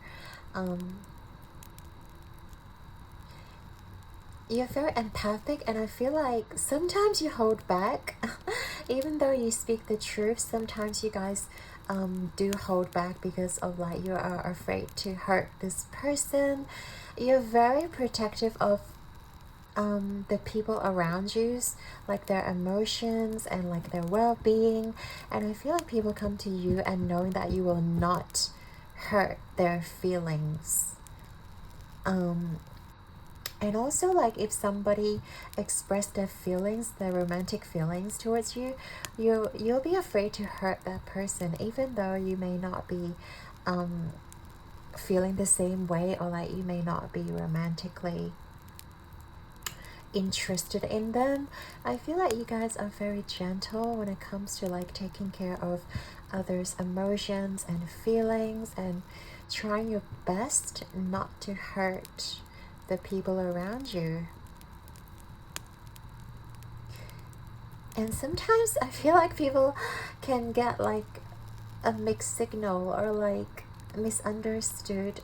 very empathic, and I feel like sometimes you hold back. Even though you speak the truth, sometimes you guys do hold back because of like you are afraid to hurt this person. You're very protective of the people around you, like their emotions and like their well-being. And I feel like people come to you and knowing that you will not hurt their feelings. And also like if somebody expressed their feelings, their romantic feelings towards you, you'll be afraid to hurt that person, even though you may not be feeling the same way, or like you may not be romantically interested in them. I feel like you guys are very gentle when it comes to like taking care of others' emotions and feelings, and trying your best not to hurt the people around you. And sometimes I feel like people can get like a mixed signal, or like misunderstood,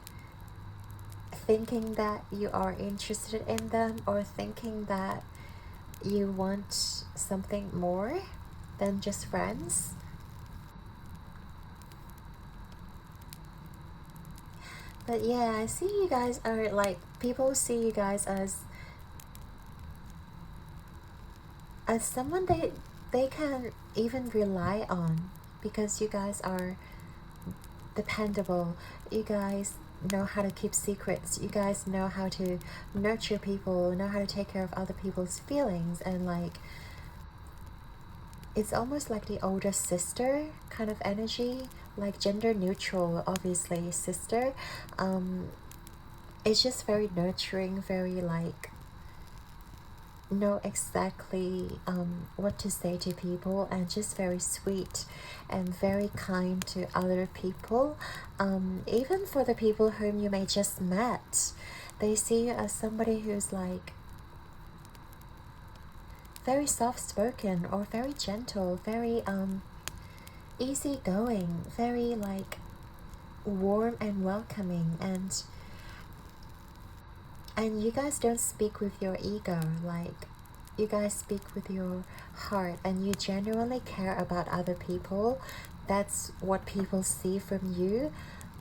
thinking that you are interested in them, or thinking that you want something more than just friends. But yeah, I see you guys are like, people see you guys as someone they can even rely on, because you guys are dependable. You guys know how to keep secrets. You guys know how to nurture people, know how to take care of other people's feelings, and like, it's almost like the older sister kind of energy, like gender neutral, obviously sister. It's just very nurturing, very like, know exactly what to say to people, and just very sweet and very kind to other people. Even for the people whom you may just met, they see you as somebody who's like very soft-spoken, or very gentle, very easygoing, very like warm and welcoming, and you guys don't speak with your ego, like you guys speak with your heart, and you genuinely care about other people. That's what people see from you.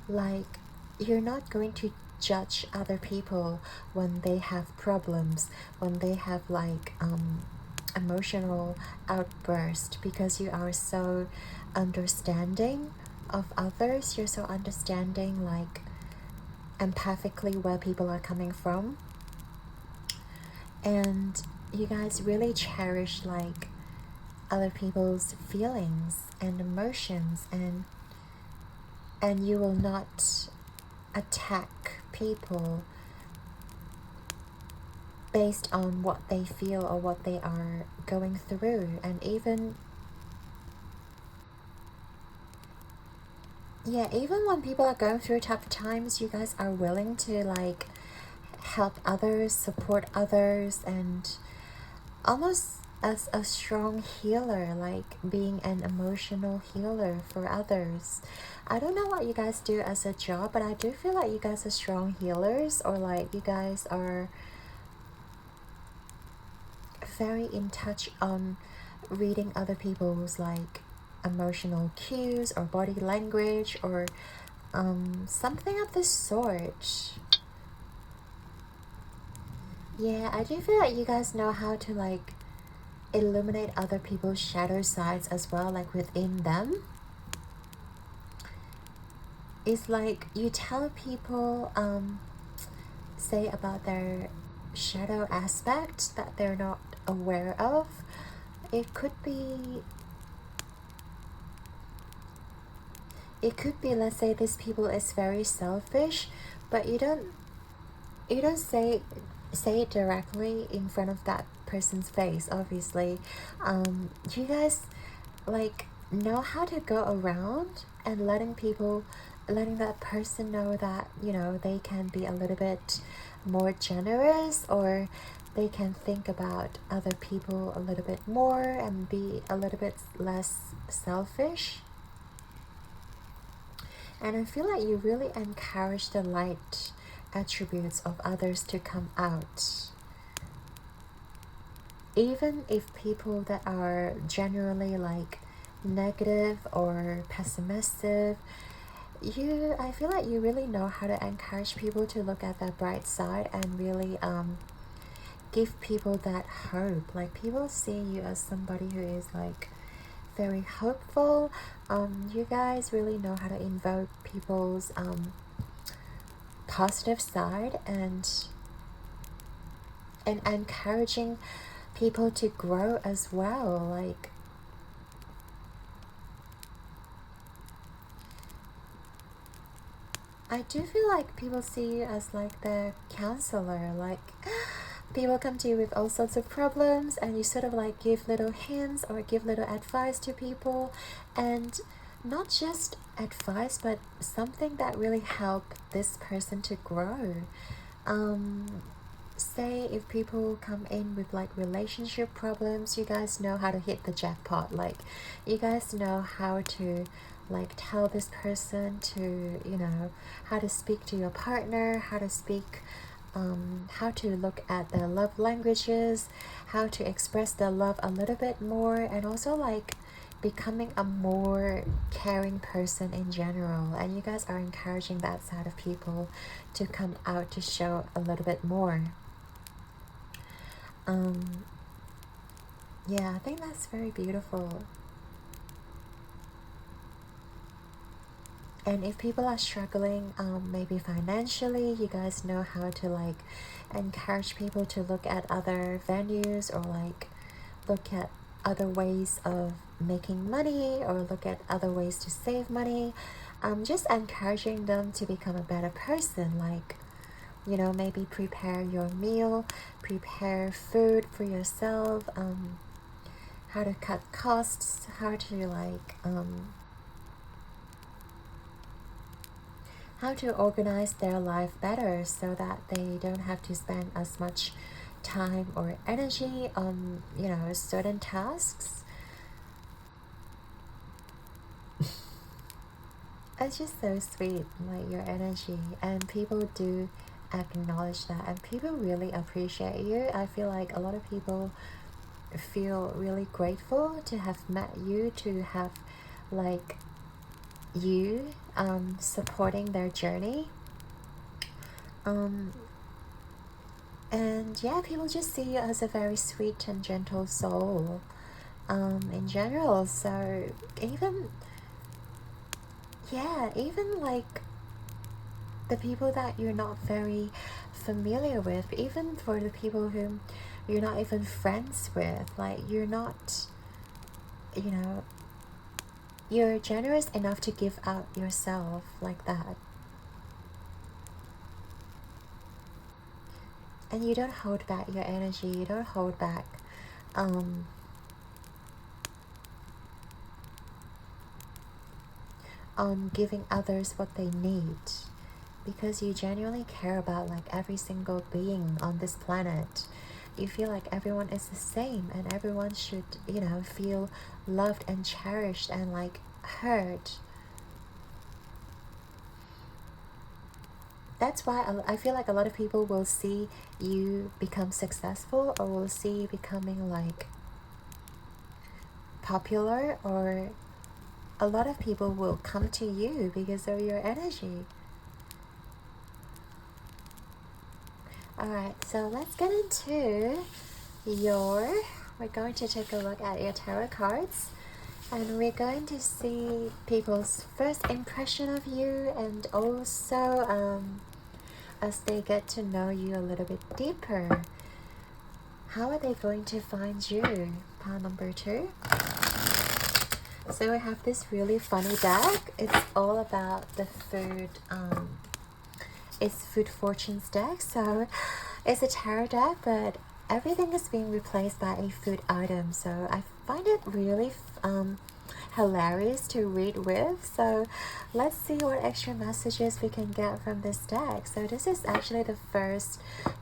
Like, you're not going to judge other people when they have problems, when they have like emotional outburst, because you are so understanding of others. You're so understanding, like empathically, where people are coming from, and you guys really cherish like other people's feelings and emotions, and you will not attack people based on what they feel or what they are going through. And even, yeah, even when people are going through tough times, you guys are willing to like help others, support others, and almost as a strong healer, like being an emotional healer for others. I don't know what you guys do as a job, but I do feel like you guys are strong healers, or like you guys are very in touch on reading other people's like emotional cues or body language, or something of this sort. Yeah, I do feel like you guys know how to like illuminate other people's shadow sides as well, like within them. It's like you tell people say about their shadow aspect that they're not aware of. It could be, let's say this people is very selfish, but you don't say it directly in front of that person's face, obviously. You guys like know how to go around and letting that person know that, you know, they can be a little bit more generous, or they can think about other people a little bit more and be a little bit less selfish. And I feel like you really encourage the light attributes of others to come out. Even if people that are generally like negative or pessimistic, I feel like you really know how to encourage people to look at that bright side, and really give people that hope. Like, people see you as somebody who is like very hopeful. You guys really know how to invoke people's positive side, and encouraging people to grow as well. Like, I do feel like people see you as like the counselor, like People come to you with all sorts of problems, and you sort of like give little hints or give little advice to people, and not just advice, but something that really help this person to grow. Say if people come in with like relationship problems, you guys know how to hit the jackpot. Like, you guys know how to like tell this person to, you know, how to speak to your partner, how to speak, how to look at their love languages, how to express their love a little bit more, and also like becoming a more caring person in general. And you guys are encouraging that side of people to come out, to show a little bit more. Yeah, I think that's very beautiful. And if people are struggling, maybe financially, you guys know how to like encourage people to look at other venues, or like look at other ways of making money, or look at other ways to save money. Just encouraging them to become a better person. Like, you know, maybe prepare your meal, prepare food for yourself, how to cut costs, how to like how to organize their life better so that they don't have to spend as much time or energy on, you know, certain tasks. It's just so sweet, like your energy, and people do acknowledge that, and people really appreciate you. I feel like a lot of people feel really grateful to have met you, to have like you supporting their journey. And yeah, people just see you as a very sweet and gentle soul in general. So even, yeah, even like the people that you're not very familiar with, even for the people whom you're not even friends with, like you're not, you know, you're generous enough to give out yourself like that. And you don't hold back your energy, you don't hold back giving others what they need, because you genuinely care about like every single being on this planet. You feel like everyone is the same, and everyone should, you know, feel loved and cherished and like heard. That's why I feel like a lot of people will see you become successful, or will see you becoming like popular, or a lot of people will come to you because of your energy. Alright, so let's get into we're going to take a look at your tarot cards, and we're going to see people's first impression of you, and also as they get to know you a little bit deeper, how are they going to find you? Pile number 2. So we have this really funny deck. It's all about the food. It's Food Fortunes deck. So it's a tarot deck, but everything is being replaced by a food item. So I find it really hilarious to read with. So let's see what extra messages we can get from this deck. So this is actually the first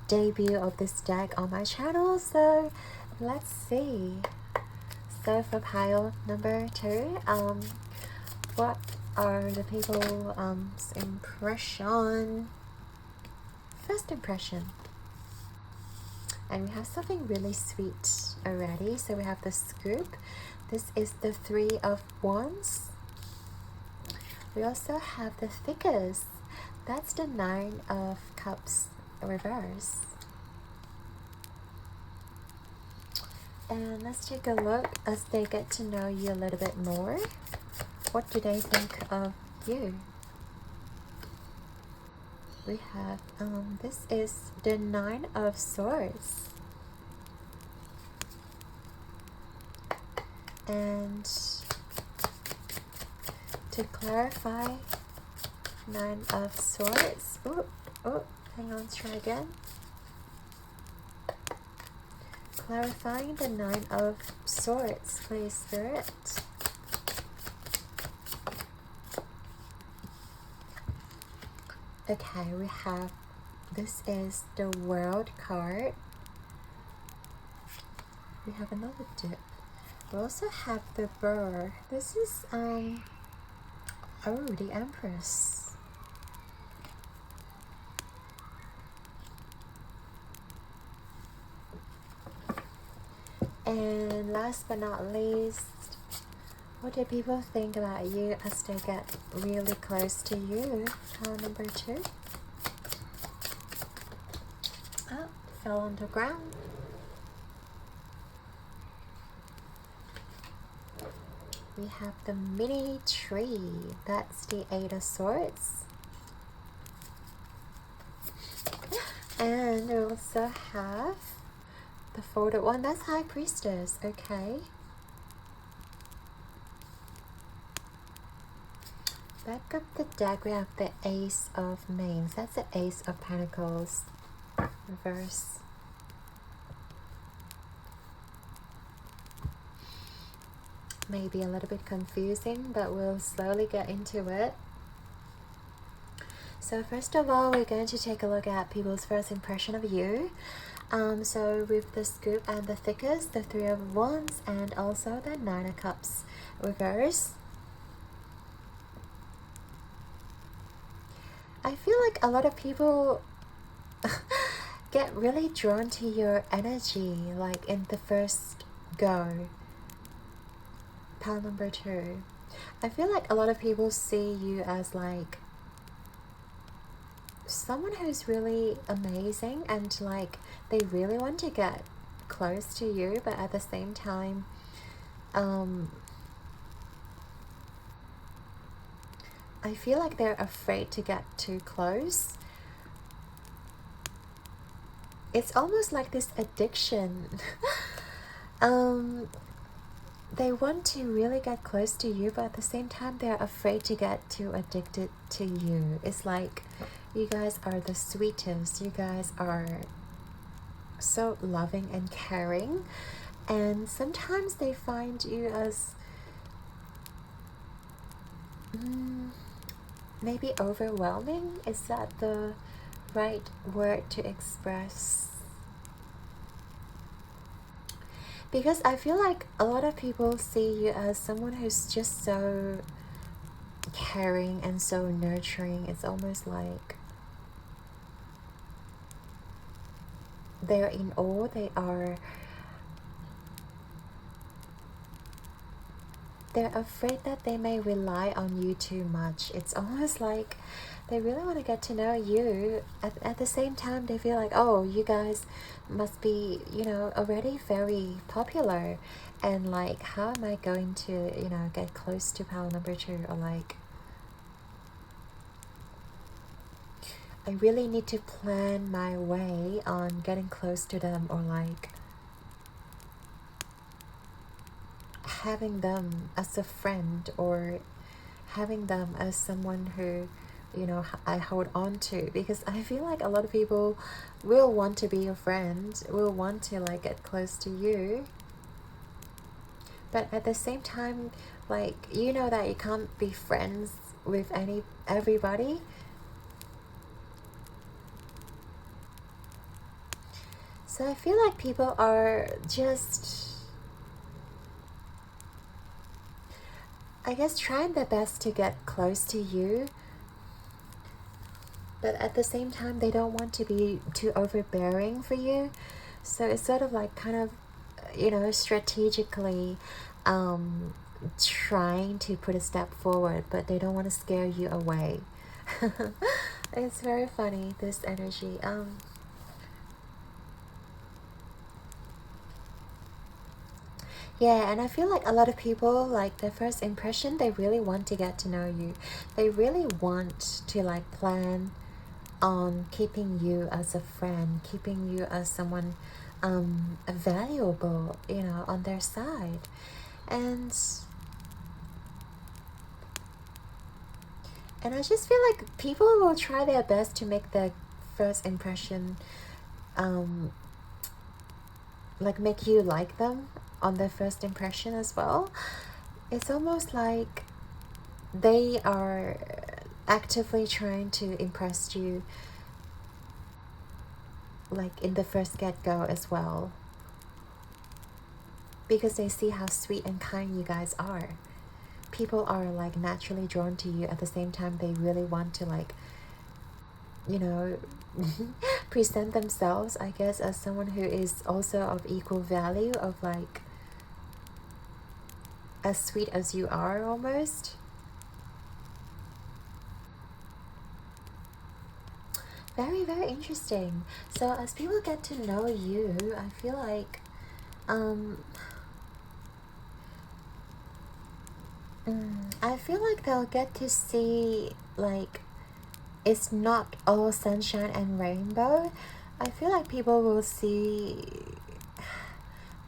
debut of this deck on my channel. So let's see. So for pile number 2, what are the people's impression? First impression. And we have something really sweet already. So we have the scoop. This is the 3 of Wands. We also have the thickest. That's the 9 of Cups reverse. And let's take a look as they get to know you a little bit more. What do they think of you? We have, this is the 9 of Swords. And to clarify, 9 of Swords. Oh, hang on, try again. clarifying the Nine of Swords, please, Spirit. Okay, we have, this is the World card. We have another dip. We also have the Burr. This is, oh, the Empress. And last but not least, what do people think about you as they get really close to you? Pile number 2. Oh, fell on the ground. We have the mini tree. That's the 8 of Swords. And we also have the folded one. That's High Priestess. Okay. Back up the deck, we have the Ace of Mains. That's the Ace of Pentacles. Reverse. Maybe a little bit confusing, but we'll slowly get into it. So first of all, we're going to take a look at people's first impression of you. So with the Scoop and the Thickest, the 3 of Wands, and also the 9 of Cups reverse. I feel like a lot of people get really drawn to your energy, like in the first go. Pile number 2. I feel like a lot of people see you as like someone who's really amazing, and like they really want to get close to you, but at the same time I feel like they're afraid to get too close. It's almost like this addiction. They want to really get close to you, but at the same time they're afraid to get too addicted to you. It's like you guys are the sweetest. You guys are so loving and caring, and sometimes they find you as maybe overwhelming. Is that the right word to express? Because I feel like a lot of people see you as someone who's just so caring and so nurturing. It's almost like they're in awe. They're afraid that they may rely on you too much. It's almost like they really want to get to know you. At the same time, they feel like, oh, you guys must be, you know, already very popular. And like, how am I going to, you know, get close to pile number 2? Or like, I really need to plan my way on getting close to them, or like having them as a friend, or having them as someone who, you know, I hold on to. Because I feel like a lot of people will want to be your friend, will want to like get close to you, but at the same time, like, you know that you can't be friends with everybody. So I feel like people are just, I guess, trying their best to get close to you, but at the same time they don't want to be too overbearing for you. So it's sort of like kind of, you know, strategically trying to put a step forward, but they don't want to scare you away. It's very funny, this energy. Yeah, and I feel like a lot of people, like, their first impression, they really want to get to know you. They really want to like plan on keeping you as a friend, keeping you as someone valuable, you know, on their side. And I just feel like people will try their best to make their first impression like make you like them on their first impression as well. It's almost like they are actively trying to impress you, like in the first get-go as well, because they see how sweet and kind you guys are. People are like naturally drawn to you. At the same time, they really want to, like, you know, present themselves, I guess, as someone who is also of equal value, of like as sweet as you are almost. Very, very interesting. So as people get to know you, I feel like I feel like they'll get to see, like, it's not all sunshine and rainbow. I feel like people will see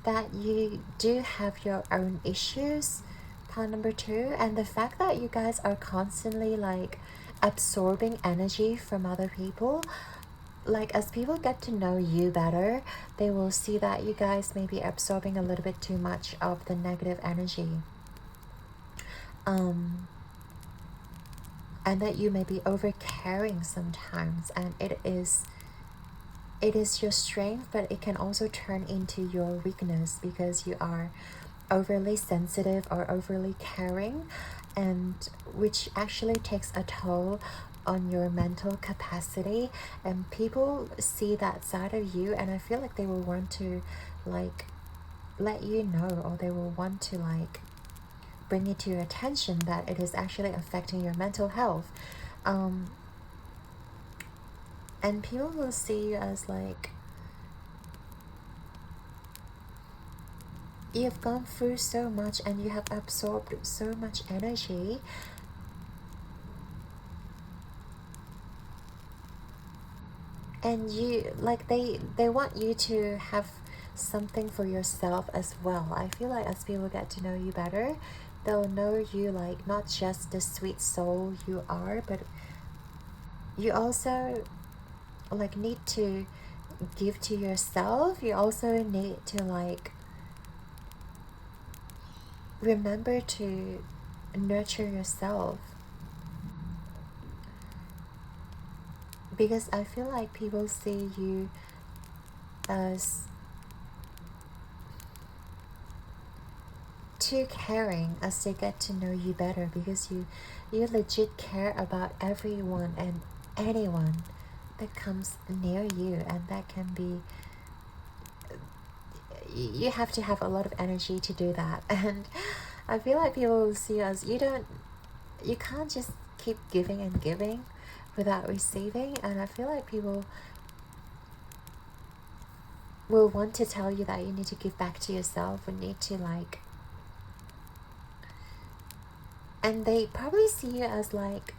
that you do have your own issues, part number two, and the fact that you guys are constantly like absorbing energy from other people. Like, as people get to know you better, they will see that you guys may be absorbing a little bit too much of the negative energy, and that you may be over caring sometimes, and it is your strength, but it can also turn into your weakness because you are overly sensitive or overly caring, and which actually takes a toll on your mental capacity. And people see that side of you, and I feel like they will want to like let you know, or they will want to like bring it to your attention that it is actually affecting your mental health. And people will see you as like, you've gone through so much and you have absorbed so much energy, and you like they want you to have something for yourself as well. I feel like as people get to know you better, they'll know you like not just the sweet soul you are, but you also like need to give to yourself. You also need to like remember to nurture yourself, because I feel like people see you as too caring as they get to know you better, because you legit care about everyone and anyone that comes near you, and that can be, you have to have a lot of energy to do that. And I feel like people will see us, you can't just keep giving and giving without receiving, and I feel like people will want to tell you that you need to give back to yourself, or need to like, and they probably see you as like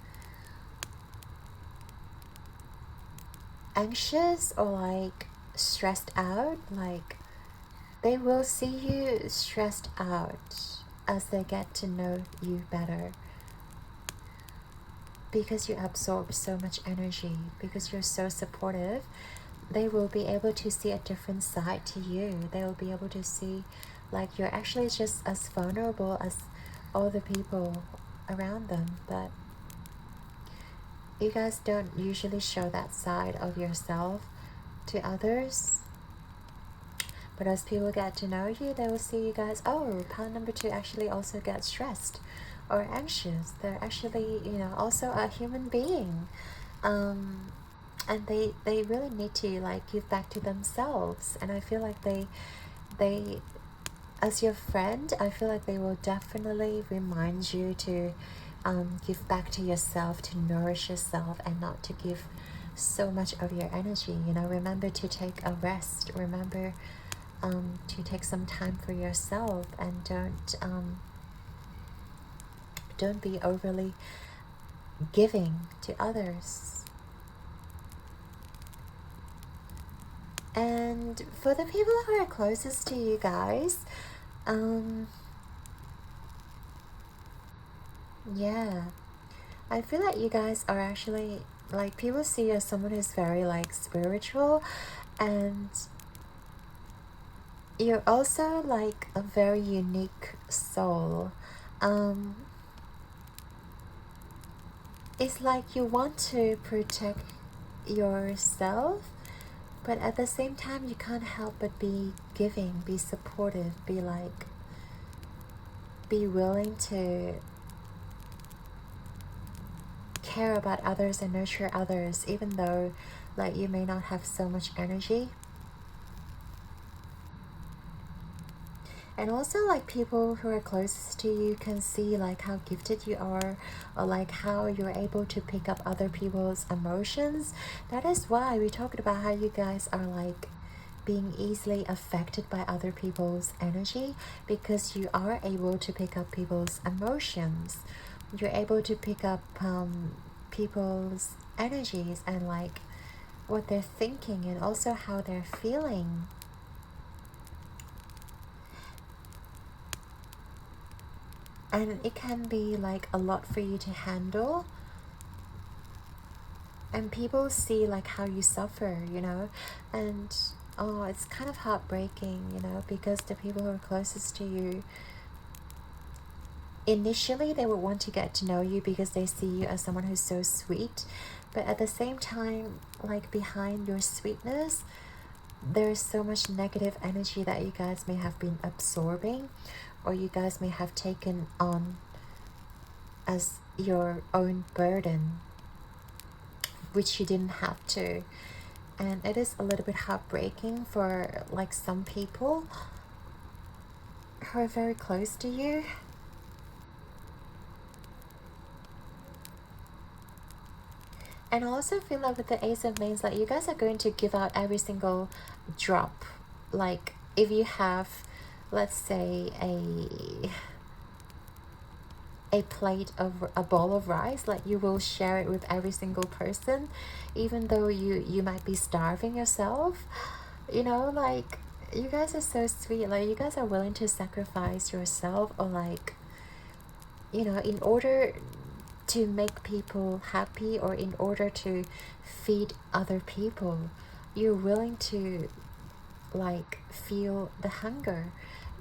anxious or like stressed out. Like, they will see you stressed out as they get to know you better, because you absorb so much energy, because you're so supportive. They will be able to see a different side to you. They will be able to see like you're actually just as vulnerable as all the people around them, but you guys don't usually show that side of yourself to others. But as people get to know you, they will see you guys, oh, pound number two actually also gets stressed or anxious. They're actually, you know, also a human being. And they really need to like give back to themselves. And I feel like they as your friend, I feel like they will definitely remind you to give back to yourself, to nourish yourself, and not to give so much of your energy. You know, remember to take a rest. Remember to take some time for yourself, and don't be overly giving to others. And for the people who are closest to you guys, yeah, I feel like you guys are actually like, people see you as someone who's very like spiritual, and you're also like a very unique soul. It's like you want to protect yourself, but at the same time you can't help but be giving, be supportive, be willing to care about others and nurture others, even though like you may not have so much energy. And also like people who are closest to you can see like how gifted you are, or like how you're able to pick up other people's emotions. That is why we talked about how you guys are like being easily affected by other people's energy, because you are able to pick up people's emotions. You're able to pick up people's energies and like what they're thinking and also how they're feeling. And it can be like a lot for you to handle. And people see like how you suffer, you know, and oh, it's kind of heartbreaking, you know, because the people who are closest to you, initially they would want to get to know you because they see you as someone who's so sweet, but at the same time, like behind your sweetness, there's so much negative energy that you guys may have been absorbing, or you guys may have taken on as your own burden, which you didn't have to. And it is a little bit heartbreaking for like some people who are very close to you. And I also feel like with the Ace of Wands, like you guys are going to give out every single drop. Like if you have, let's say, a plate of a bowl of rice, like you will share it with every single person, even though you might be starving yourself, you know, like you guys are so sweet. Like you guys are willing to sacrifice yourself, or like, you know, in order to make people happy, or in order to feed other people, you're willing to like feel the hunger.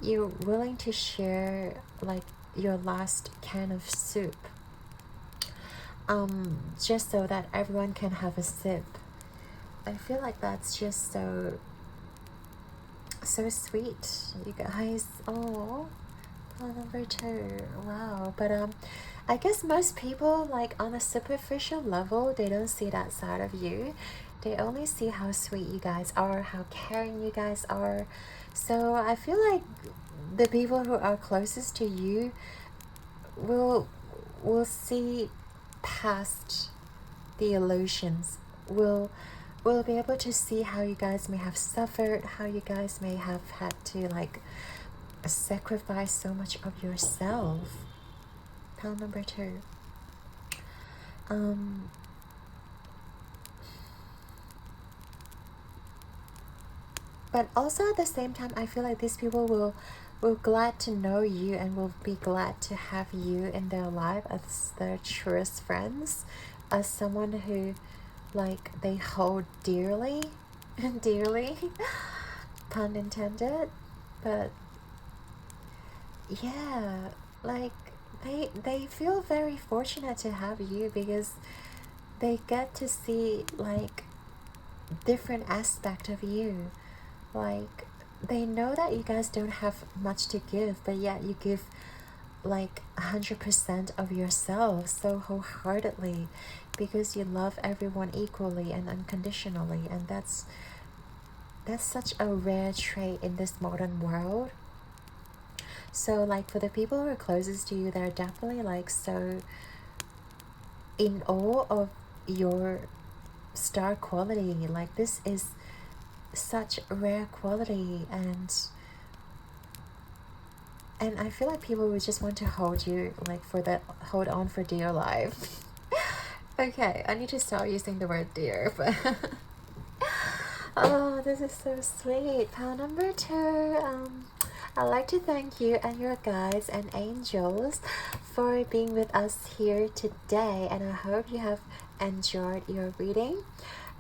You're willing to share like your last can of soup, just so that everyone can have a sip. I feel like that's just so sweet, you guys. Oh, number 2. Wow. But I guess most people, like on a superficial level, they don't see that side of you. They only see how sweet you guys are, how caring you guys are. So I feel like the people who are closest to you will see past the illusions. Will be able to see how you guys may have suffered, how you guys may have had to like sacrifice so much of yourself. Pile number 2. But also at the same time, I feel like these people will glad to know you and will be glad to have you in their life as their truest friends, as someone who like they hold dearly dearly, pun intended. But yeah, like they feel very fortunate to have you, because they get to see like different aspect of you. Like they know that you guys don't have much to give, but yet you give like 100% of yourself so wholeheartedly, because you love everyone equally and unconditionally. And that's such a rare trait in this modern world. So like for the people who are closest to you, they're definitely like so in awe of your star quality. Like this is such rare quality, and I feel like people would just want to hold you like hold on for dear life. Okay, I need to stop using the word dear, but oh, this is so sweet. Pile number 2. I'd like to thank you and your guides and angels for being with us here today, and I hope you have enjoyed your reading.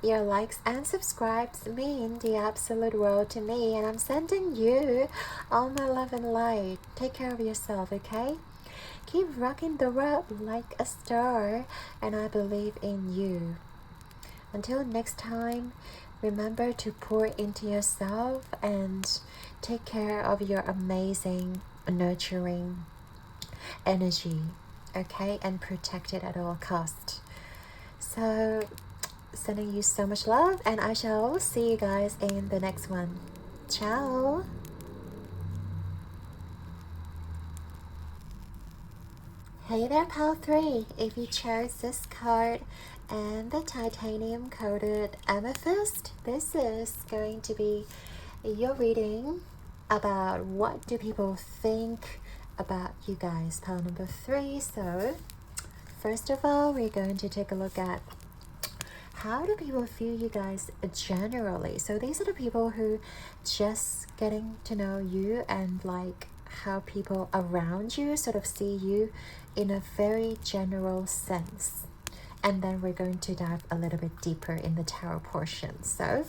Your likes and subscribes mean the absolute world to me, and I'm sending you all my love and light. Take care of yourself, okay? Keep rocking the world like a star, and I believe in you. Until next time, remember to pour into yourself and take care of your amazing, nurturing energy, okay? And protect it at all costs. So, sending you so much love, and I shall see you guys in the next one. Ciao! Hey there, Pal 3! If you chose this card and the titanium coated amethyst, this is going to be your reading about what do people think about you guys, Pal number 3. So, first of all, we're going to take a look at how do people feel you guys generally. So these are the people who just getting to know you, and like how people around you sort of see you in a very general sense. And then we're going to dive a little bit deeper in the tarot portion. So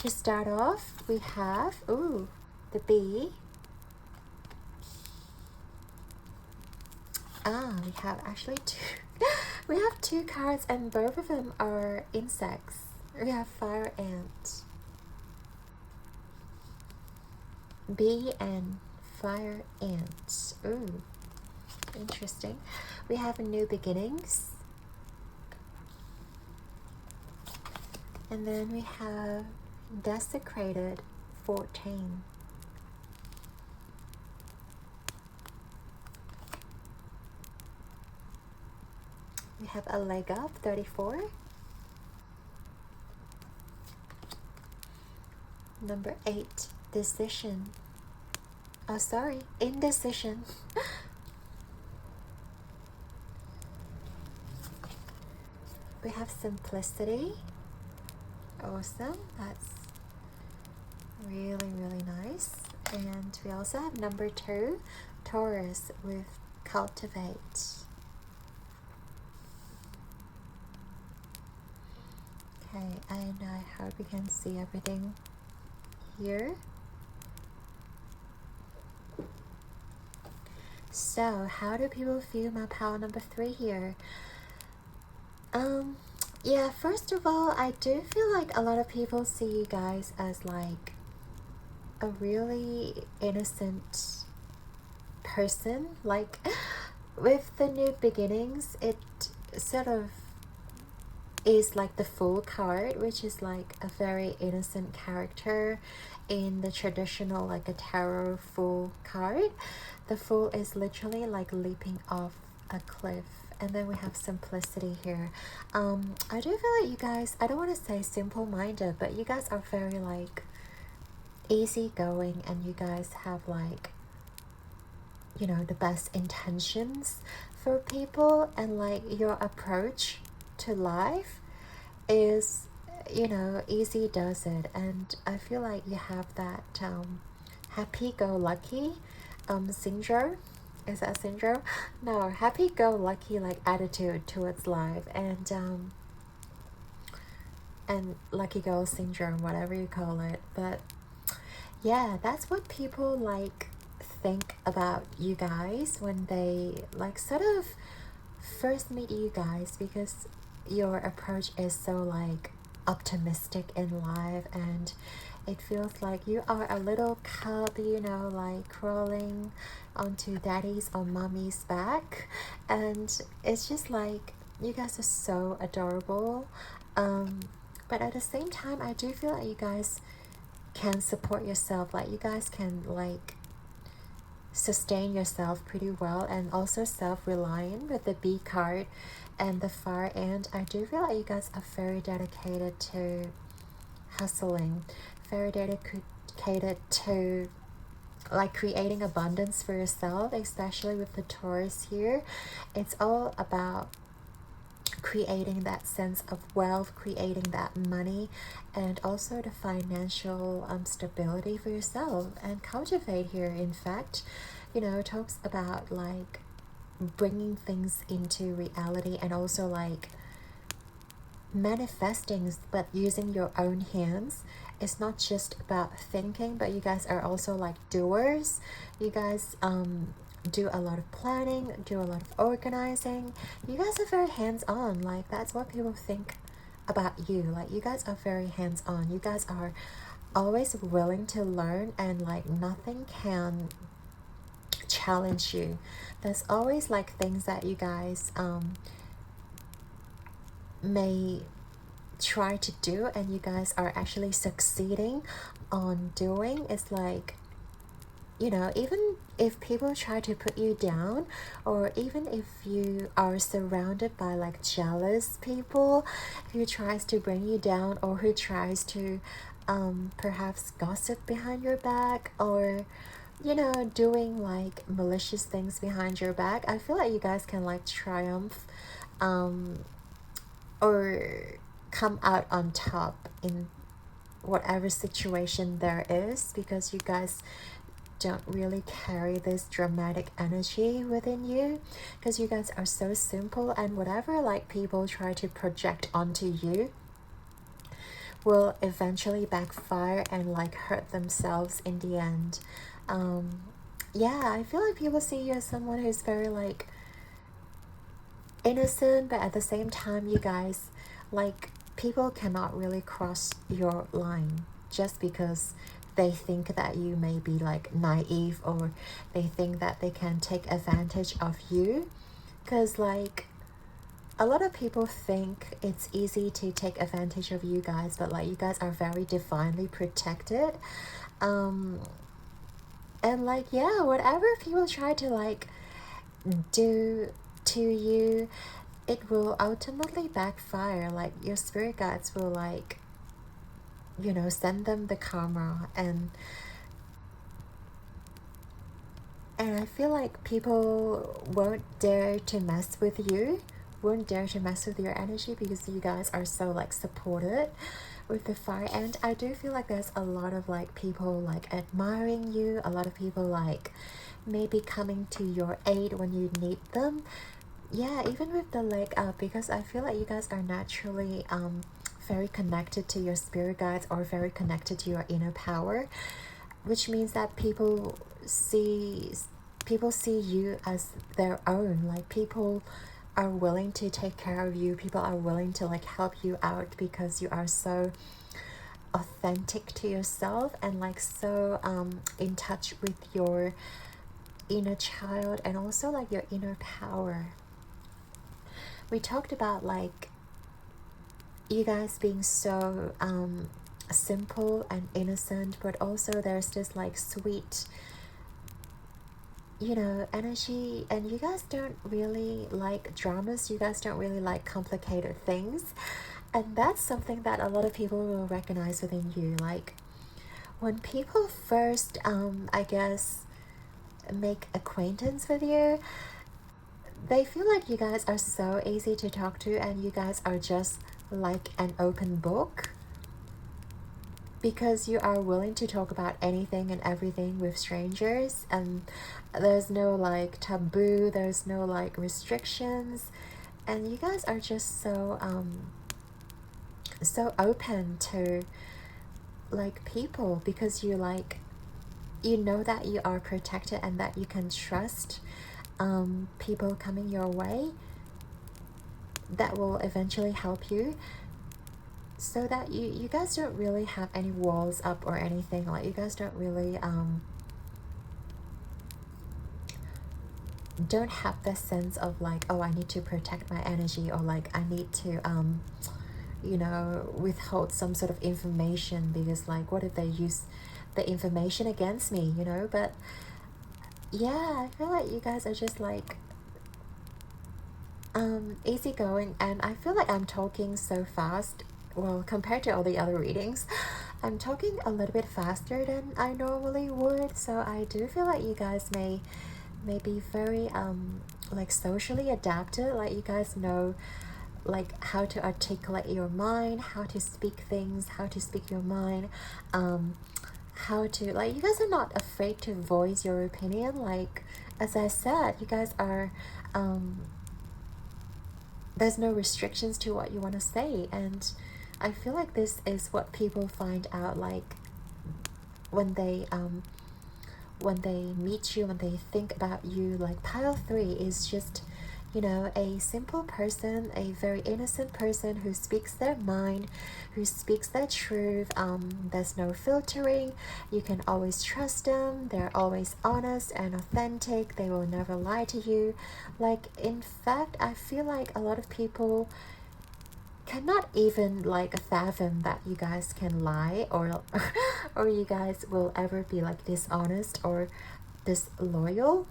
to start off, we have the bee. We have actually two. We have two cards, and both of them are insects. We have fire ant, bee and fire ant. Ooh, interesting. We have new beginnings, and then we have desecrated 14. We have a leg up 34. Number 8, decision. Oh, sorry, indecision. We have simplicity. Awesome. That's really, really nice. And we also have number 2, Taurus, with cultivate. Okay, and I hope you can see everything here. So, how do people feel my pile number 3 here? Yeah, first of all, I do feel like a lot of people see you guys as like a really innocent person. Like, with the new beginnings, it sort of is like the Fool card, which is like a very innocent character in the traditional like a tarot Fool card. The Fool is literally like leaping off a cliff. And then we have simplicity here. I do feel like you guys, I don't want to say simple-minded, but you guys are very like easygoing, and you guys have like, you know, the best intentions for people, and like your approach to life is, you know, easy does it. And I feel like you have that happy-go-lucky syndrome. Is that syndrome? No, happy-go-lucky like attitude towards life, and lucky girl syndrome, whatever you call it. But yeah, that's what people like think about you guys when they like sort of first meet you guys, because your approach is so like optimistic in life, and it feels like you are a little cub, you know, like crawling onto daddy's or mommy's back, and it's just like you guys are so adorable. But at the same time, I do feel like you guys can support yourself, like you guys can like sustain yourself pretty well, and also self-reliant with the B card and the fire. And I do feel like you guys are very dedicated to hustling, very dedicated to like creating abundance for yourself, especially with the Taurus here. It's all about creating that sense of wealth, creating that money, and also the financial stability for yourself. And cultivate here, in fact, you know, talks about like bringing things into reality, and also like manifesting, but using your own hands. It's not just about thinking, but you guys are also like doers. You guys do a lot of planning, do a lot of organizing. You guys are very hands-on. Like, that's what people think about you. Like, you guys are very hands-on. You guys are always willing to learn, and like nothing can challenge you. There's always like things that you guys may try to do, and you guys are actually succeeding on doing. It's like, you know, even if people try to put you down, or even if you are surrounded by like jealous people who tries to bring you down, or who tries to perhaps gossip behind your back, or you know, doing like malicious things behind your back, I feel like you guys can like triumph or come out on top in whatever situation there is, because you guys don't really carry this dramatic energy within you, because you guys are so simple, and whatever like people try to project onto you will eventually backfire and like hurt themselves in the end. Yeah, I feel like people see you as someone who's very like innocent, but at the same time, you guys, like, people cannot really cross your line just because they think that you may be like naive, or they think that they can take advantage of you. Because like a lot of people think it's easy to take advantage of you guys, but like you guys are very divinely protected. And like, yeah, whatever people try to like do to you, it will ultimately backfire. Like, your spirit guides will like, you know, send them the karma, and I feel like people won't dare to mess with you, won't dare to mess with your energy, because you guys are so like supported with the fire. And I do feel like there's a lot of like people like admiring you, a lot of people like maybe coming to your aid when you need them. Yeah, even with the leg up, because I feel like you guys are naturally very connected to your spirit guides, or very connected to your inner power, which means that people see you as their own. Like, people are willing to take care of you, people are willing to like help you out, because you are so authentic to yourself, and like so in touch with your inner child, and also like your inner power. We talked about like you guys being so simple and innocent, but also there's this like sweet, you know, energy, and you guys don't really like dramas, you guys don't really like complicated things. And that's something that a lot of people will recognize within you. Like, when people first I guess make acquaintance with you, they feel like you guys are so easy to talk to, and you guys are just like an open book, because you are willing to talk about anything and everything with strangers, and there's no like taboo, there's no like restrictions, and you guys are just so so open to like people, because you like, you know that you are protected, and that you can trust people coming your way that will eventually help you, so that you guys don't really have any walls up or anything. Like, you guys don't really don't have this sense of like, oh, I need to protect my energy, or like I need to you know, withhold some sort of information, because like, what if they use the information against me, you know? But yeah, I feel like you guys are just like easygoing, and I feel like I'm talking so fast. Well, compared to all the other readings, I'm talking a little bit faster than I normally would, so I do feel like you guys may be very like socially adapted. Like, you guys know like how to articulate your mind, how to speak things, how to speak your mind, how to, like, you guys are not afraid to voice your opinion. Like, as I said, you guys are there's no restrictions to what you want to say. And I feel like this is what people find out, like when they meet you, when they think about you. Like pile 3 is just, you know, a simple person, a very innocent person who speaks their mind, who speaks their truth. There's no filtering. You can always trust them. They're always honest and authentic. They will never lie to you. Like, in fact, I feel like a lot of people cannot even like fathom that you guys can lie, or or you guys will ever be like dishonest or disloyal.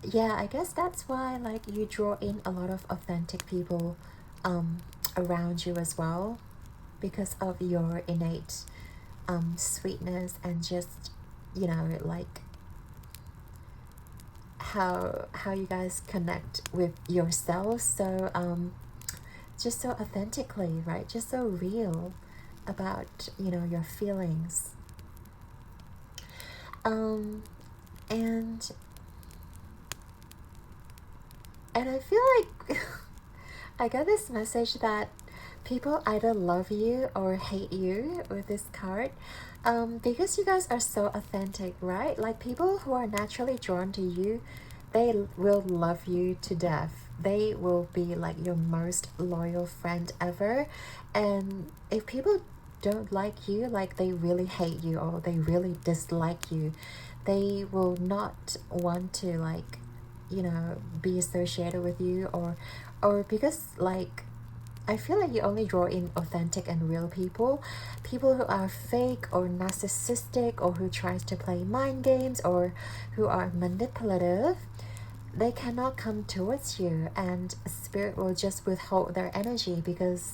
Yeah, I guess that's why like you draw in a lot of authentic people around you as well, because of your innate sweetness, and just, you know, like how you guys connect with yourselves. So just so authentically, right? Just so real about, you know, your feelings. And I feel like I got this message that people either love you or hate you with this card, because you guys are so authentic, right? Like, people who are naturally drawn to you, they will love you to death. They will be like your most loyal friend ever. And if people don't like you, like they really hate you or they really dislike you, they will not want to, like, you know, be associated with you, or because like I feel like you only draw in authentic and real people. People who are fake or narcissistic, or who tries to play mind games, or who are manipulative, they cannot come towards you, and spirit will just withhold their energy, because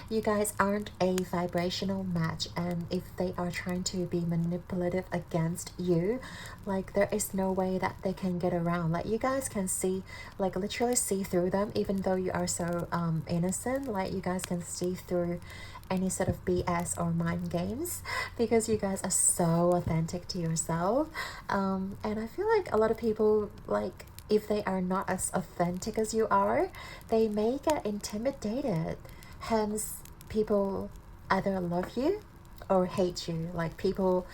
you guys aren't a vibrational match. And if they are trying to be manipulative against you, like there is no way that they can get around. Like, you guys can see, like literally see through them, even though you are so innocent. Like, you guys can see through any sort of BS or mind games, because you guys are so authentic to yourself. And I feel like a lot of people, like, if they are not as authentic as you are, they may get intimidated. Hence, people either love you or hate you. Like, people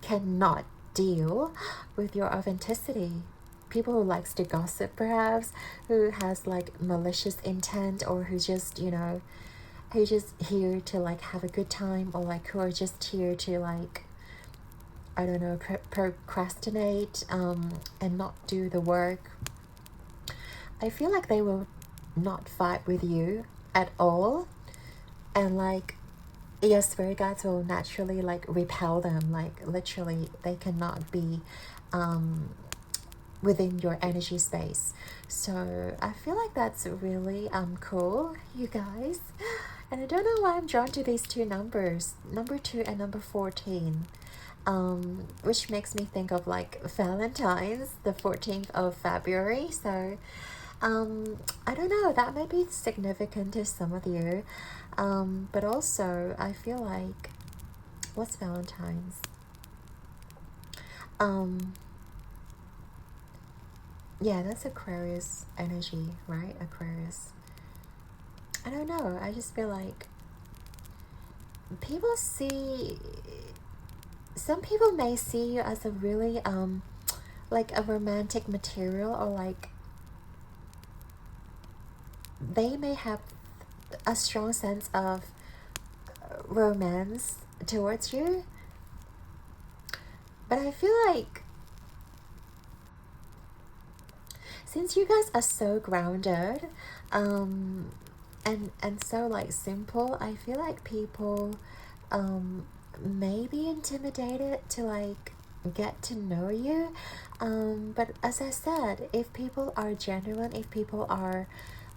cannot deal with your authenticity. People who likes to gossip, perhaps, who has like malicious intent, or who just, you know, who's just here to like have a good time, or like who are just here to like, I don't know, procrastinate and not do the work. I feel like they will not fight with you at all. And like, your spirit guides will naturally like repel them. Like, literally they cannot be within your energy space. So I feel like that's really cool, you guys. And I don't know why I'm drawn to these two numbers, number 2 and number 14, which makes me think of like Valentine's, the 14th of February. So I don't know, that might be significant to some of you. But also I feel like, what's Valentine's? Yeah, that's Aquarius energy, right? Aquarius. I don't know, I just feel like people see, some people may see you as a really like a romantic material, or like they may have a strong sense of romance towards you. But I feel like, since you guys are so grounded and so like simple, I feel like people may be intimidated to like get to know you. But as I said, if people are genuine, if people are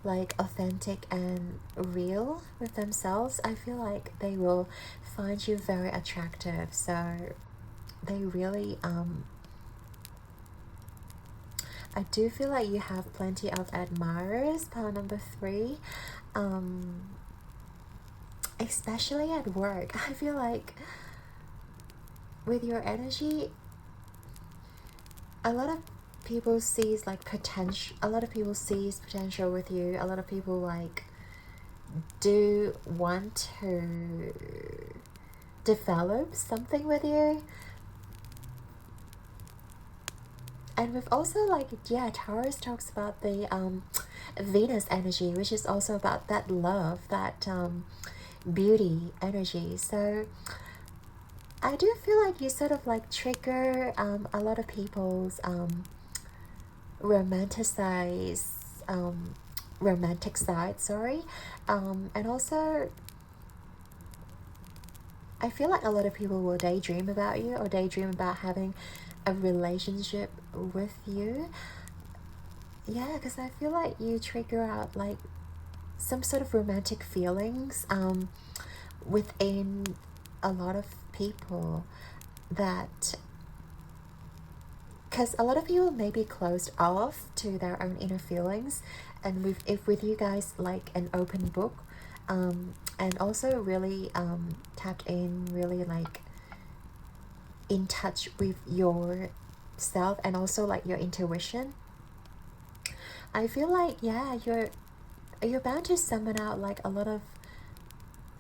like authentic and real with themselves, I feel like they will find you very attractive. So they really I do feel like you have plenty of admirers, pile number 3, especially at work. I feel like with your energy, a lot of people sees like potential, a lot of people sees potential with you. A lot of people like do want to develop something with you. And we've also like, yeah, Taurus talks about the Venus energy, which is also about that love, that beauty energy. So I do feel like you sort of like trigger a lot of people's romantic side, sorry. And also I feel like a lot of people will daydream about you, or daydream about having a relationship with you. Yeah, because I feel like you trigger out like some sort of romantic feelings within a lot of people, that because a lot of people may be closed off to their own inner feelings, and if with you guys like an open book, and also really tapped in, really like in touch with yourself and also like your intuition, I feel like, yeah, you're bound to summon out like a lot of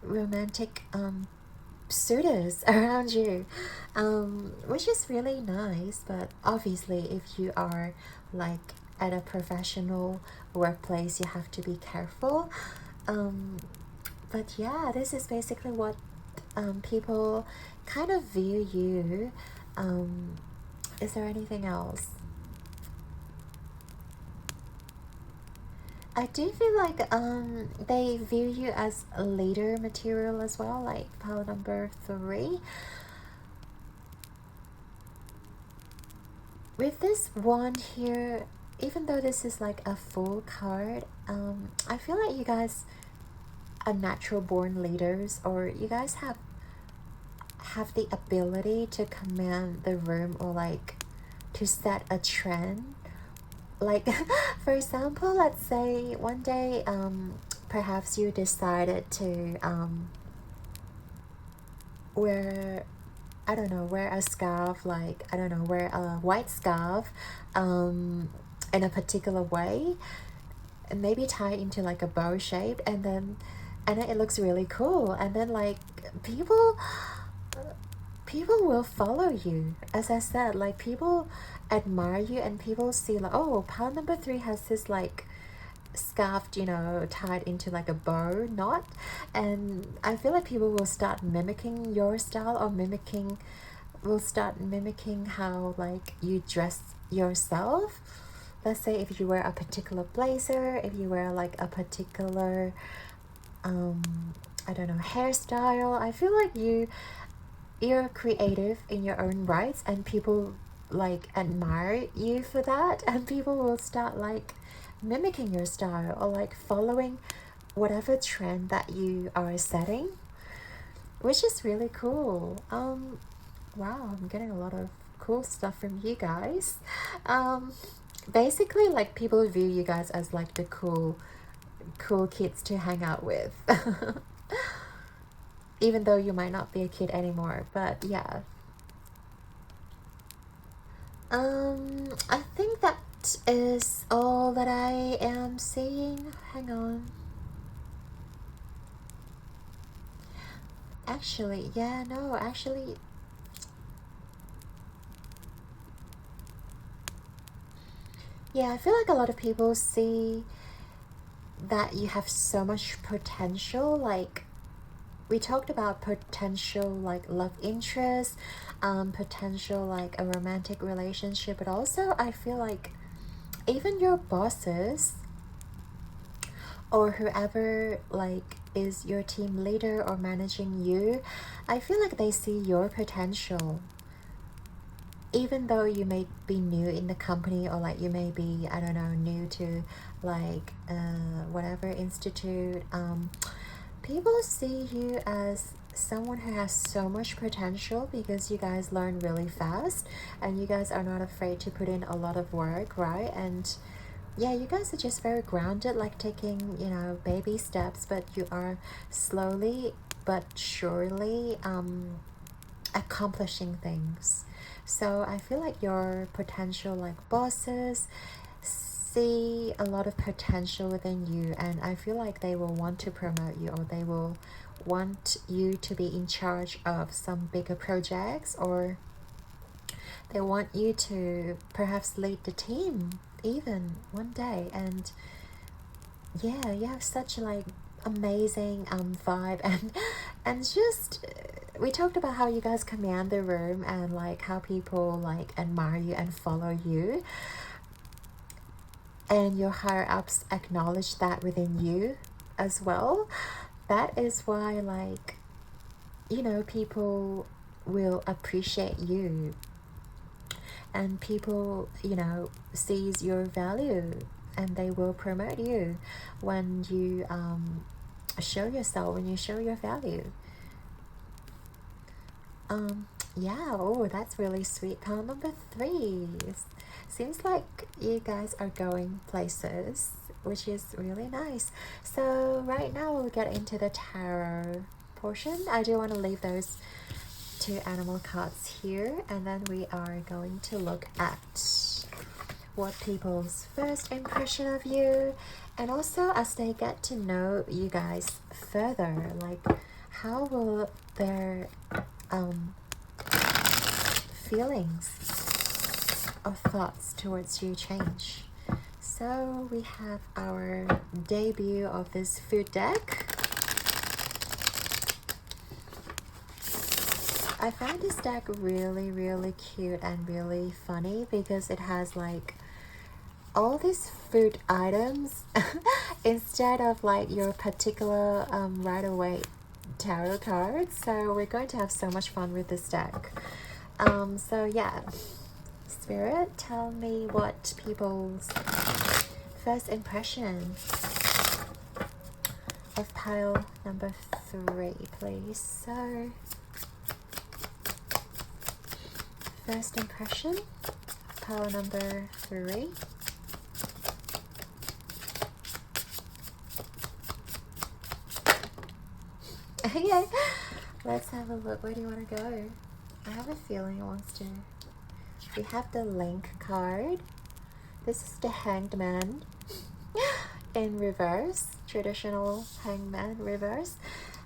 romantic suitors around you, which is really nice. But obviously if you are like at a professional workplace, you have to be careful. But yeah, this is basically what people kind of view you. Is there anything else? I do feel like they view you as a leader material as well, like pile number 3. With this wand here, even though this is like a full card, I feel like you guys are natural born leaders, or you guys have the ability to command the room, or like to set a trend. Like for example, let's say one day perhaps you decided to wear, I don't know, wear a scarf, like I don't know, wear a white scarf in a particular way, and maybe tie it into like a bow shape, and then it looks really cool, and then like people will follow you. As I said, like people admire you, and people see like, oh, pile number 3 has this like scarf, you know, tied into like a bow knot, and I feel like people will start mimicking your style, or will start mimicking how like you dress yourself. Let's say if you wear a particular blazer, if you wear like a particular I don't know, hairstyle, I feel like you're creative in your own rights, and people like admire you for that, and people will start like mimicking your style, or like following whatever trend that you are setting, which is really cool. Wow, I'm getting a lot of cool stuff from you guys. Basically like people view you guys as like the cool kids to hang out with. Even though you might not be a kid anymore, but yeah. I think that is all that I am seeing. Hang on. Actually, yeah, no, actually, yeah, I feel like a lot of people see that you have so much potential. Like we talked about potential like love interest, potential like a romantic relationship, but also I feel like even your bosses, or whoever like is your team leader or managing you, I feel like they see your potential. Even though you may be new in the company, or like you may be, I don't know, new to like whatever institute, people see you as someone who has so much potential, because you guys learn really fast, and you guys are not afraid to put in a lot of work, right? And yeah, you guys are just very grounded, like taking, you know, baby steps, but you are slowly but surely accomplishing things. So I feel like your potential like bosses see a lot of potential within you, and I feel like they will want to promote you, or they will want you to be in charge of some bigger projects, or they want you to perhaps lead the team even one day. And yeah, you have such like amazing vibe, and just we talked about how you guys command the room, and like how people like admire you and follow you, and your higher ups acknowledge that within you as well. That is why, like, you know, people will appreciate you, and people, you know, sees your value, and they will promote you when you show yourself, when you show your value. Yeah, oh, that's really sweet. Pile number 3. Seems like you guys are going places, which is really nice. So right now we'll get into the tarot portion. I do want to leave those 2 animal cards here, and then we are going to look at what people's first impression of you, and also as they get to know you guys further, like how will their feelings or thoughts towards you change. So we have our debut of this food deck. I found this deck really, really cute and really funny because it has like all these food items instead of like your particular Rider-Waite tarot cards. So we're going to have so much fun with this deck. So yeah, Spirit, tell me what people's first impression of pile number 3, please. So first impression, pile number 3. Okay, let's have a look. Where do you want to go? I have a feeling it wants to. We have the Link card. This is the Hanged Man in reverse, traditional Hangman reverse.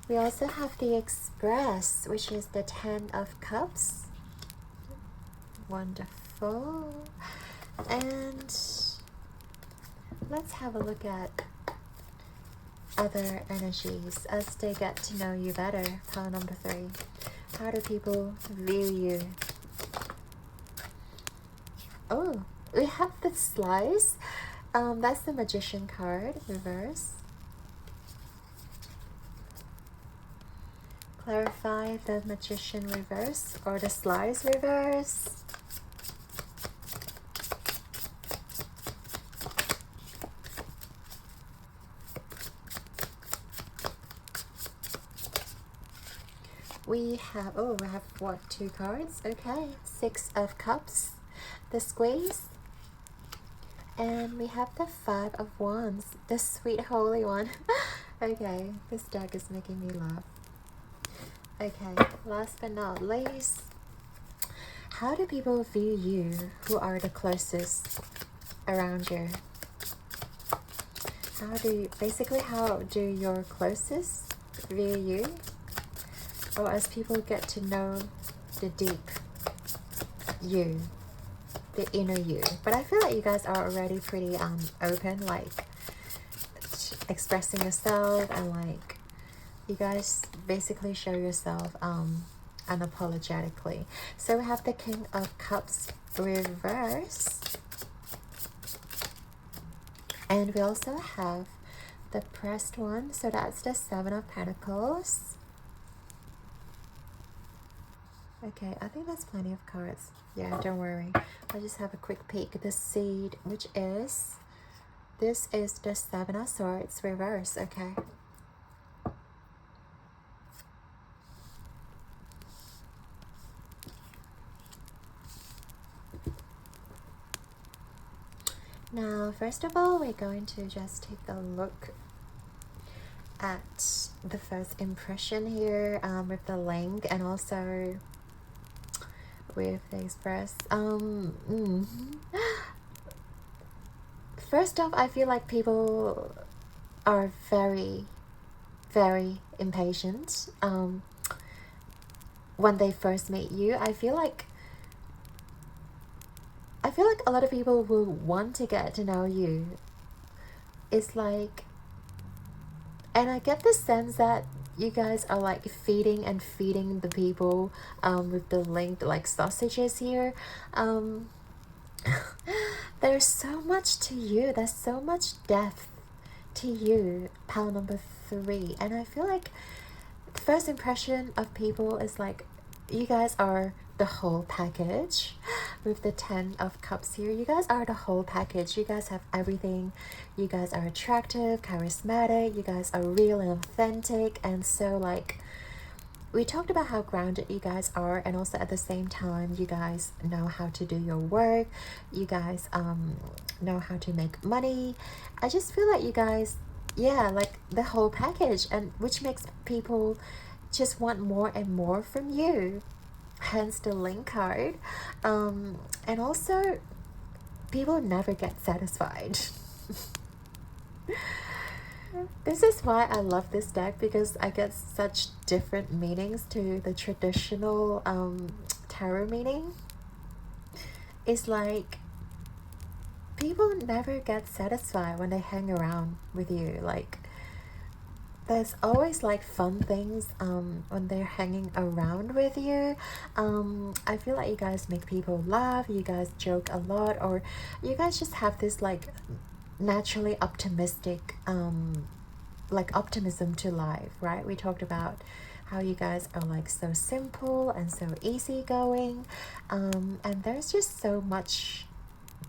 We also have the Express, which is the 10 of Cups. Wonderful. And let's have a look at other energies as they get to know you better. Pile number 3. How do people view you? Oh, we have the Slice. That's the Magician card, reverse. Clarify the Magician reverse or the Slice reverse. We have, oh, we have what, 2 cards? Okay, 6 of Cups, the Squeeze, and we have the 5 of Wands, the Sweet Holy One. Okay, this deck is making me laugh. Okay, last but not least, how do people view you? Who are the closest around you? How do your closest view you? Or as people get to know the deep you, the inner you. But I feel like you guys are already pretty open, like expressing yourself, and like you guys basically show yourself unapologetically. So we have the King of Cups reverse, and we also have the pressed one, so that's the 7 of Pentacles. Okay, I think that's plenty of cards. Yeah, don't worry. I'll just have a quick peek at the seed, which is, this is the 7 of Swords reverse, okay. Now, first of all, we're going to just take a look at the first impression here with the link, and also with the express. First off, I feel like people are very, very impatient. When they first meet you, I feel like a lot of people will want to get to know you. It's like, and I get the sense that you guys are like feeding and feeding the people with the linked like sausages here. There's so much to you. There's so much depth to you, pile number 3. And I feel like the first impression of people is like, you guys are the whole package. With the 10 of cups here, you guys are the whole package. You guys have everything. You guys are attractive, charismatic, you guys are real and authentic. And so like, we talked about how grounded you guys are, and also at the same time you guys know how to do your work. You guys know how to make money. I just feel like you guys, yeah, like the whole package, and which makes people just want more and more from you, hence the link card. And also people never get satisfied. This is why I love this deck, because I get such different meanings to the traditional tarot meaning. It's like people never get satisfied when they hang around with you. Like, there's always like fun things when they're hanging around with you. I feel like you guys make people laugh, you guys joke a lot, or you guys just have this like naturally optimistic like optimism to life, right? We talked about how you guys are like so simple and so easygoing, and there's just so much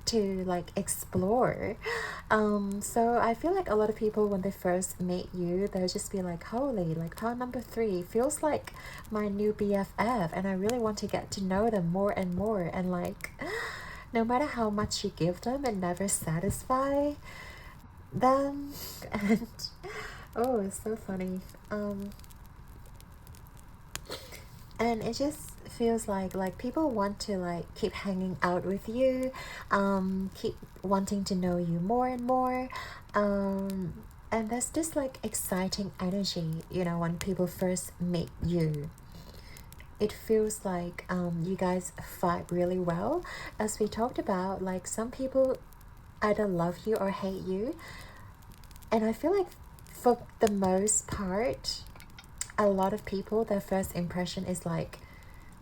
to like explore. So I feel like a lot of people, when they first meet you, they'll just be like, holy, like pile number 3 feels like my new BFF, and I really want to get to know them more and more. And like, no matter how much you give them, it never satisfy them. And oh, it's so funny. And it just feels like people want to like keep hanging out with you, keep wanting to know you more and more. And there's this like exciting energy, you know, when people first meet you. It feels like you guys vibe really well. As we talked about, like some people either love you or hate you. And I feel like for the most part, a lot of people, their first impression is like,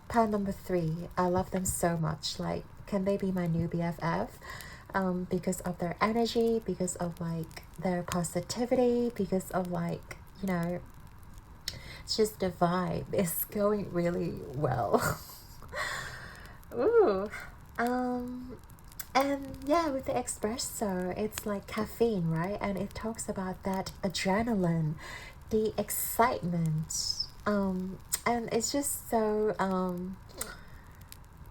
pile number 3, I love them so much. Like, can they be my new BFF? Because of their energy, because of like their positivity, because of like, you know, it's just the vibe is going really well. Ooh. And yeah, with the espresso, it's like caffeine, right? And it talks about that adrenaline, the excitement, and it's just so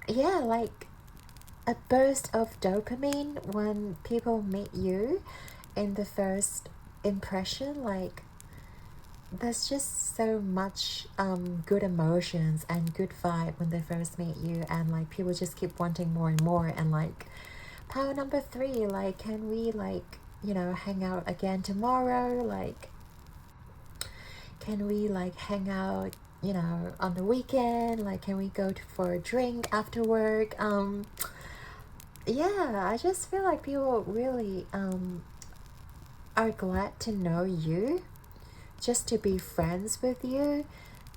yeah, like a burst of dopamine when people meet you in the first impression. Like, there's just so much good emotions and good vibe when they first meet you, and like people just keep wanting more and more. And like, pile number 3, like, can we like, you know, hang out again tomorrow? Like, can we like hang out, you know, on the weekend? Like, can we go for a drink after work? Yeah, I just feel like people really are glad to know you, just to be friends with you.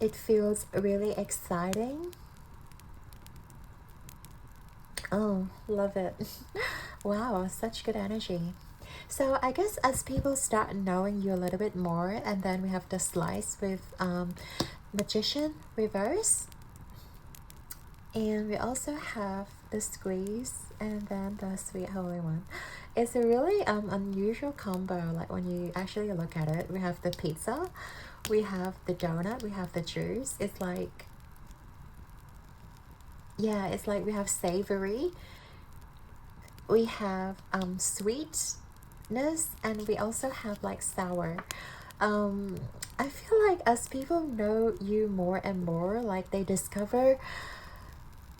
It feels really exciting. Oh, love it. Wow, such good energy. So I guess as people start knowing you a little bit more, and then we have the slice with Magician reverse, and we also have the squeeze, and then the sweet holy one. It's a really unusual combo. Like, when you actually look at it, we have the pizza, we have the donut, we have the juice. It's like, yeah, it's like we have savory, we have sweetness, and we also have like sour. I feel like as people know you more and more, like they discover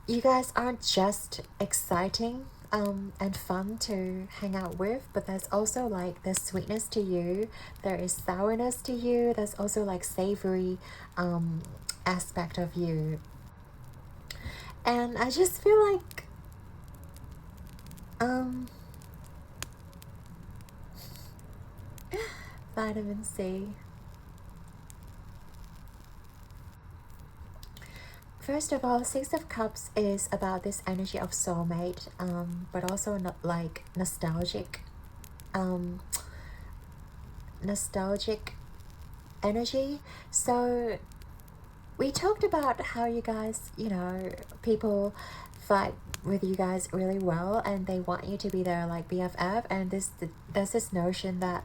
you guys aren't just exciting and fun to hang out with, but there's also like there's sweetness to you, there is sourness to you, there's also like savory aspect of you. And I just feel like vitamin C. First of all, Six of Cups is about this energy of soulmate, but also not like um, nostalgic energy. So we talked about how you guys, you know, people fight with you guys really well and they want you to be their like BFF, and there's this notion that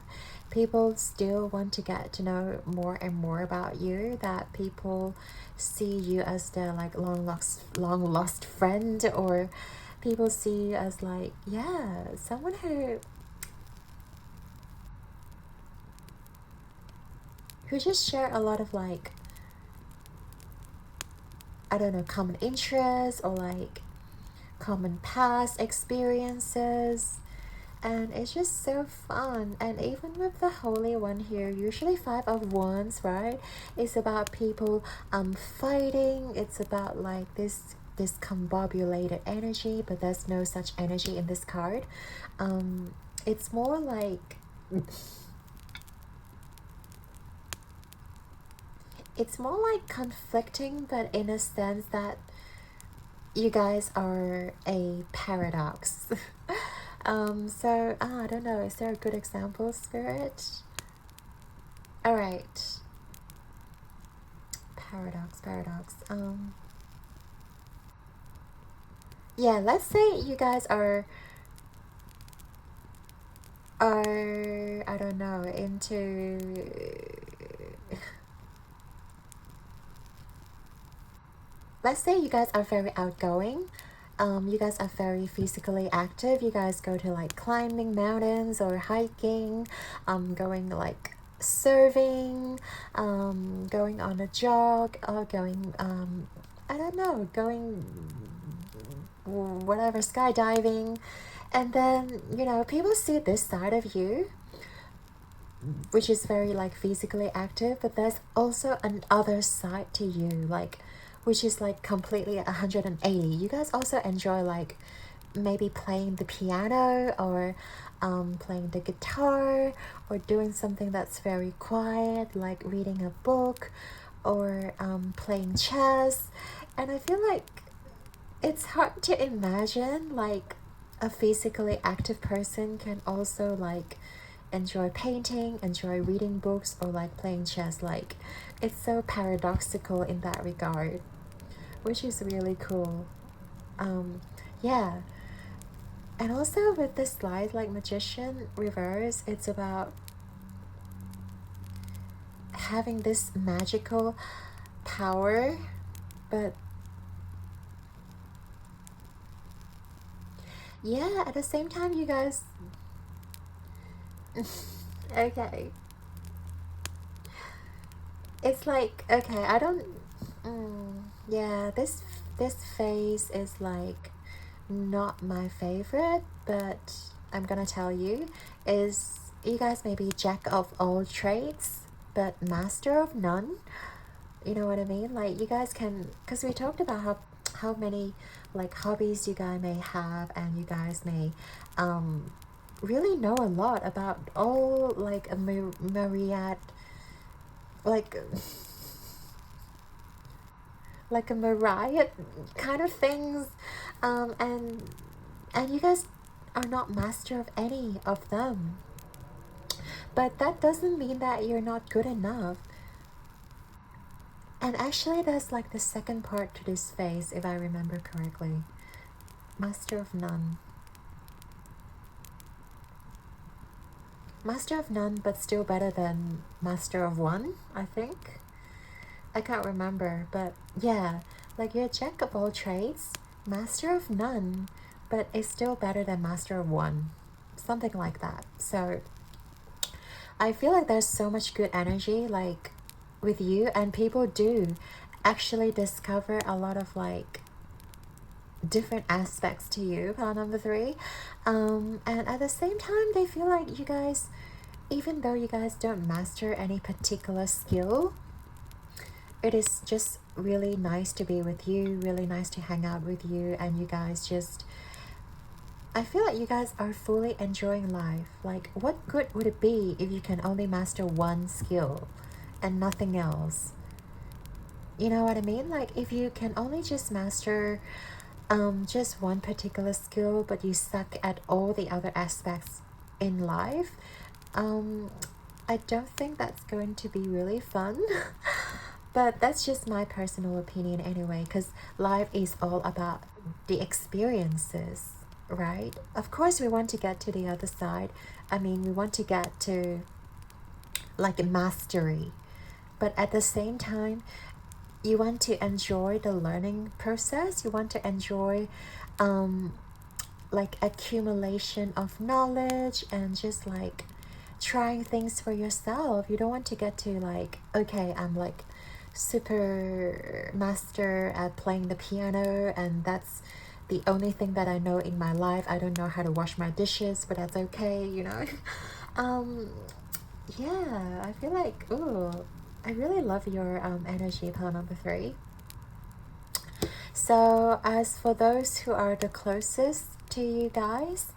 people still want to get to know more and more about you, that people see you as their like long lost friend, or people see you as like, yeah, someone who just share a lot of like, I don't know, common interests or like common past experiences. And it's just so fun. And even with the Holy One here, usually Five of Wands, right? It's about people fighting. It's about like this discombobulated energy, but there's no such energy in this card. It's more like it's more like conflicting, but in a sense that you guys are a paradox. So I don't know, is there a good example, Spirit? All right, paradox. Yeah, let's say you guys are I don't know, into let's say you guys are very outgoing. You guys are very physically active. You guys go to like climbing mountains or hiking, going like surfing, going on a jog, or going I don't know, going whatever, skydiving. And then, you know, people see this side of you, which is very like physically active, but there's also another side to you, like, which is like completely 180. You guys also enjoy like maybe playing the piano, or playing the guitar, or doing something that's very quiet, like reading a book, or playing chess. And I feel like it's hard to imagine like a physically active person can also like enjoy painting, enjoy reading books, or like playing chess. Like, it's so paradoxical in that regard, which is really cool. Yeah. And also with this slide, like Magician reverse, it's about having this magical power, but yeah, at the same time, you guys okay, it's like, okay, I don't yeah, this phase is like not my favorite, but I'm gonna tell you, is you guys may be jack of all trades but master of none. You know what I mean? Like, you guys can, because we talked about how many like hobbies you guys may have, and you guys may really know a lot about all like a myriad, like like a myriad kind of things, and you guys are not master of any of them, but that doesn't mean that you're not good enough. And actually, there's like the second part to this phase, if I remember correctly. Master of none. Master of none, but still better than master of one, I think. I can't remember, but yeah, like you're a jack of all trades, master of none, but it's still better than master of one. Something like that. So I feel like there's so much good energy like with you, and people do actually discover a lot of like different aspects to you, pile number 3. And at the same time, they feel like you guys, even though you guys don't master any particular skill, it is just really nice to be with you, really nice to hang out with you, and you guys just, I feel like you guys are fully enjoying life. Like, what good would it be if you can only master one skill and nothing else? You know what I mean? Like, if you can only just master just one particular skill, but you suck at all the other aspects in life, I don't think that's going to be really fun. But that's just my personal opinion anyway, because life is all about the experiences, right? Of course, we want to get to the other side. I mean, we want to get to like mastery, but at the same time, you want to enjoy the learning process. You want to enjoy like accumulation of knowledge and just like trying things for yourself. You don't want to get to like, okay, I'm like super master at playing the piano and that's the only thing that I know in my life. I don't know how to wash my dishes, but that's okay, you know. Yeah, I feel like, ooh, I really love your energy, pile number 3. So as for those who are the closest to you guys,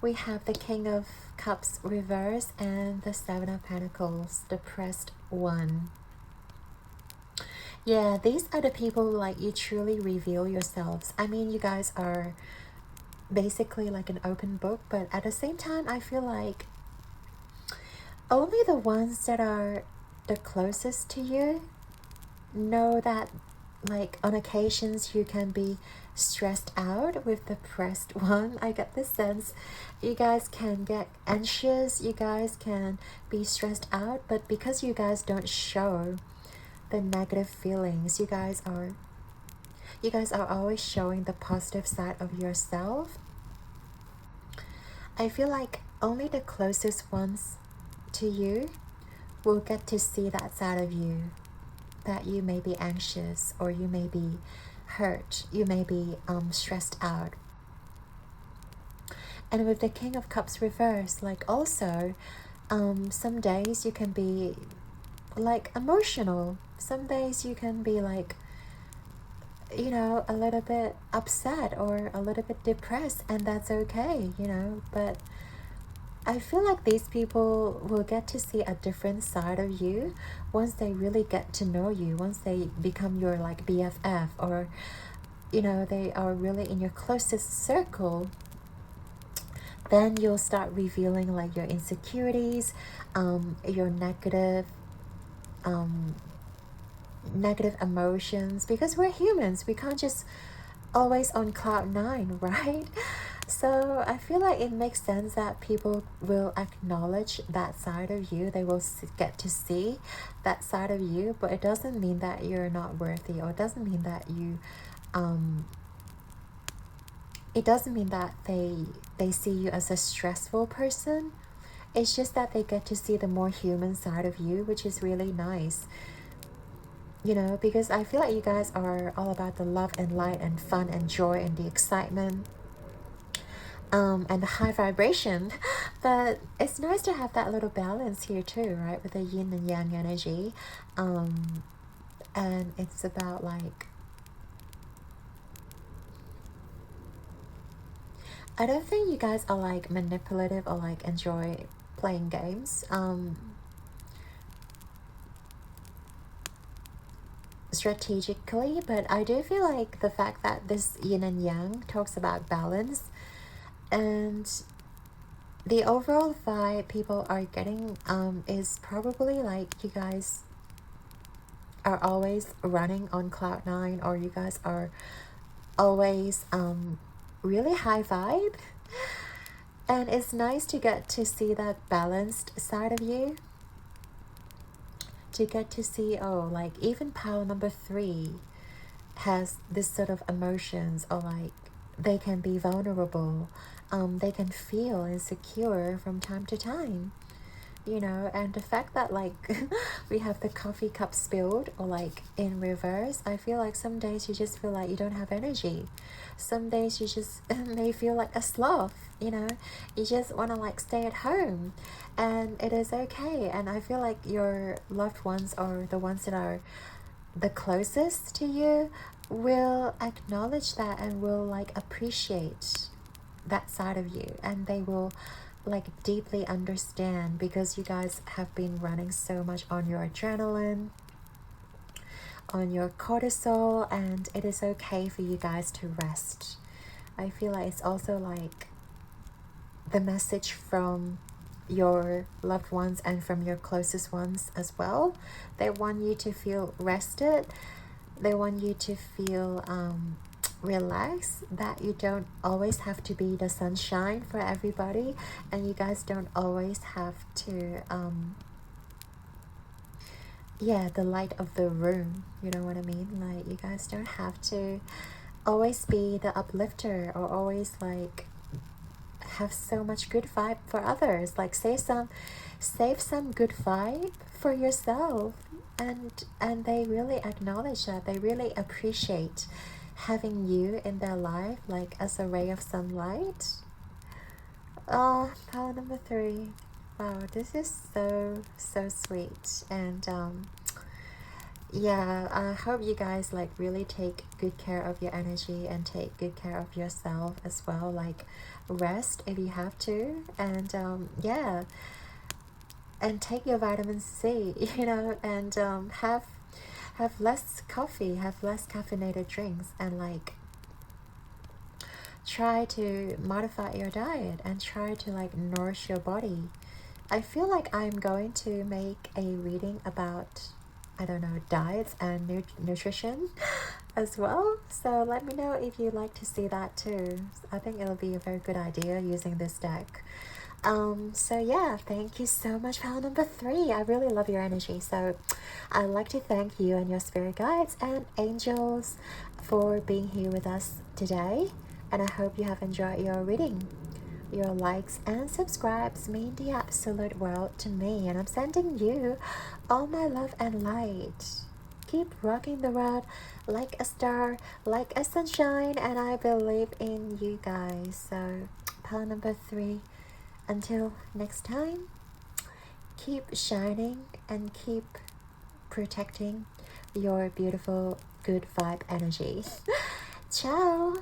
we have the King of Cups reverse and the Seven of Pentacles, the pressed one. Yeah, these are the people like you truly reveal yourselves. I mean, you guys are basically like an open book, but at the same time, I feel like only the ones that are the closest to you know that like on occasions you can be stressed out with the pressed one. I get this sense you guys can get anxious, you guys can be stressed out, but because you guys don't show the negative feelings, you guys are always showing the positive side of yourself. I feel like only the closest ones to you will get to see that side of you, that you may be anxious or you may be hurt, you may be stressed out. And with the King of Cups reverse, like also some days you can be like emotional, some days you can be like, you know, a little bit upset or a little bit depressed, and that's okay, you know. But I feel like these people will get to see a different side of you once they really get to know you, once they become your like BFF, or you know, they are really in your closest circle. Then you'll start revealing like your insecurities, your negative emotions, because we're humans, we can't just always on cloud 9, right? So I feel like it makes sense that people will acknowledge that side of you, they will get to see that side of you, but it doesn't mean that you're not worthy, or it doesn't mean that you it doesn't mean that they see you as a stressful person. It's just that they get to see the more human side of you, which is really nice. You know, because I feel like you guys are all about the love and light and fun and joy and the excitement, and the high vibration. But it's nice to have that little balance here too, right, with the yin and yang energy. And it's about like, I don't think you guys are like manipulative or like enjoy playing games strategically, but I do feel like the fact that this yin and yang talks about balance, and the overall vibe people are getting is probably like you guys are always running on cloud 9, or you guys are always really high vibe, and it's nice to get to see that balanced side of you, to get to see, oh, like even pile number 3 has this sort of emotions, or like they can be vulnerable, they can feel insecure from time to time, you know. And the fact that like we have the coffee cup spilled or like in reverse, I feel like some days you just feel like you don't have energy. Some days you just may feel like a sloth, you know. You just want to like stay at home, and it is okay. And I feel like your loved ones, or the ones that are the closest to you, will acknowledge that and will like appreciate that side of you, and they will like deeply understand, because you guys have been running so much on your adrenaline, on your cortisol, and it is okay for you guys to rest. I feel like it's also like the message from your loved ones and from your closest ones as well. They want you to feel rested. They want you to feel relaxed, that you don't always have to be the sunshine for everybody, and you guys don't always have to yeah, the light of the room, you know what I mean? Like, you guys don't have to always be the uplifter, or always like have so much good vibe for others. Like, save some good vibe for yourself. And they really acknowledge that. They really appreciate having you in their life, like as a ray of sunlight. Oh, pile number 3. Wow, this is so sweet. And yeah, I hope you guys like really take good care of your energy and take good care of yourself as well. Like, rest if you have to, and yeah, and take your vitamin C, you know, and have less coffee, have less caffeinated drinks, and like try to modify your diet and try to like nourish your body. I feel like I'm going to make a reading about, I don't know, diets and nutrition as well. So let me know if you'd like to see that too. I think it'll be a very good idea using this deck. So yeah, thank you so much, pile number 3. I really love your energy. So I'd like to thank you and your spirit guides and angels for being here with us today. And I hope you have enjoyed your reading. Your likes and subscribes mean the absolute world to me, and I'm sending you all my love and light. Keep rocking the world like a star, like a sunshine, and I believe in you guys. So, pile number 3, until next time, keep shining and keep protecting your beautiful good vibe energy. Ciao!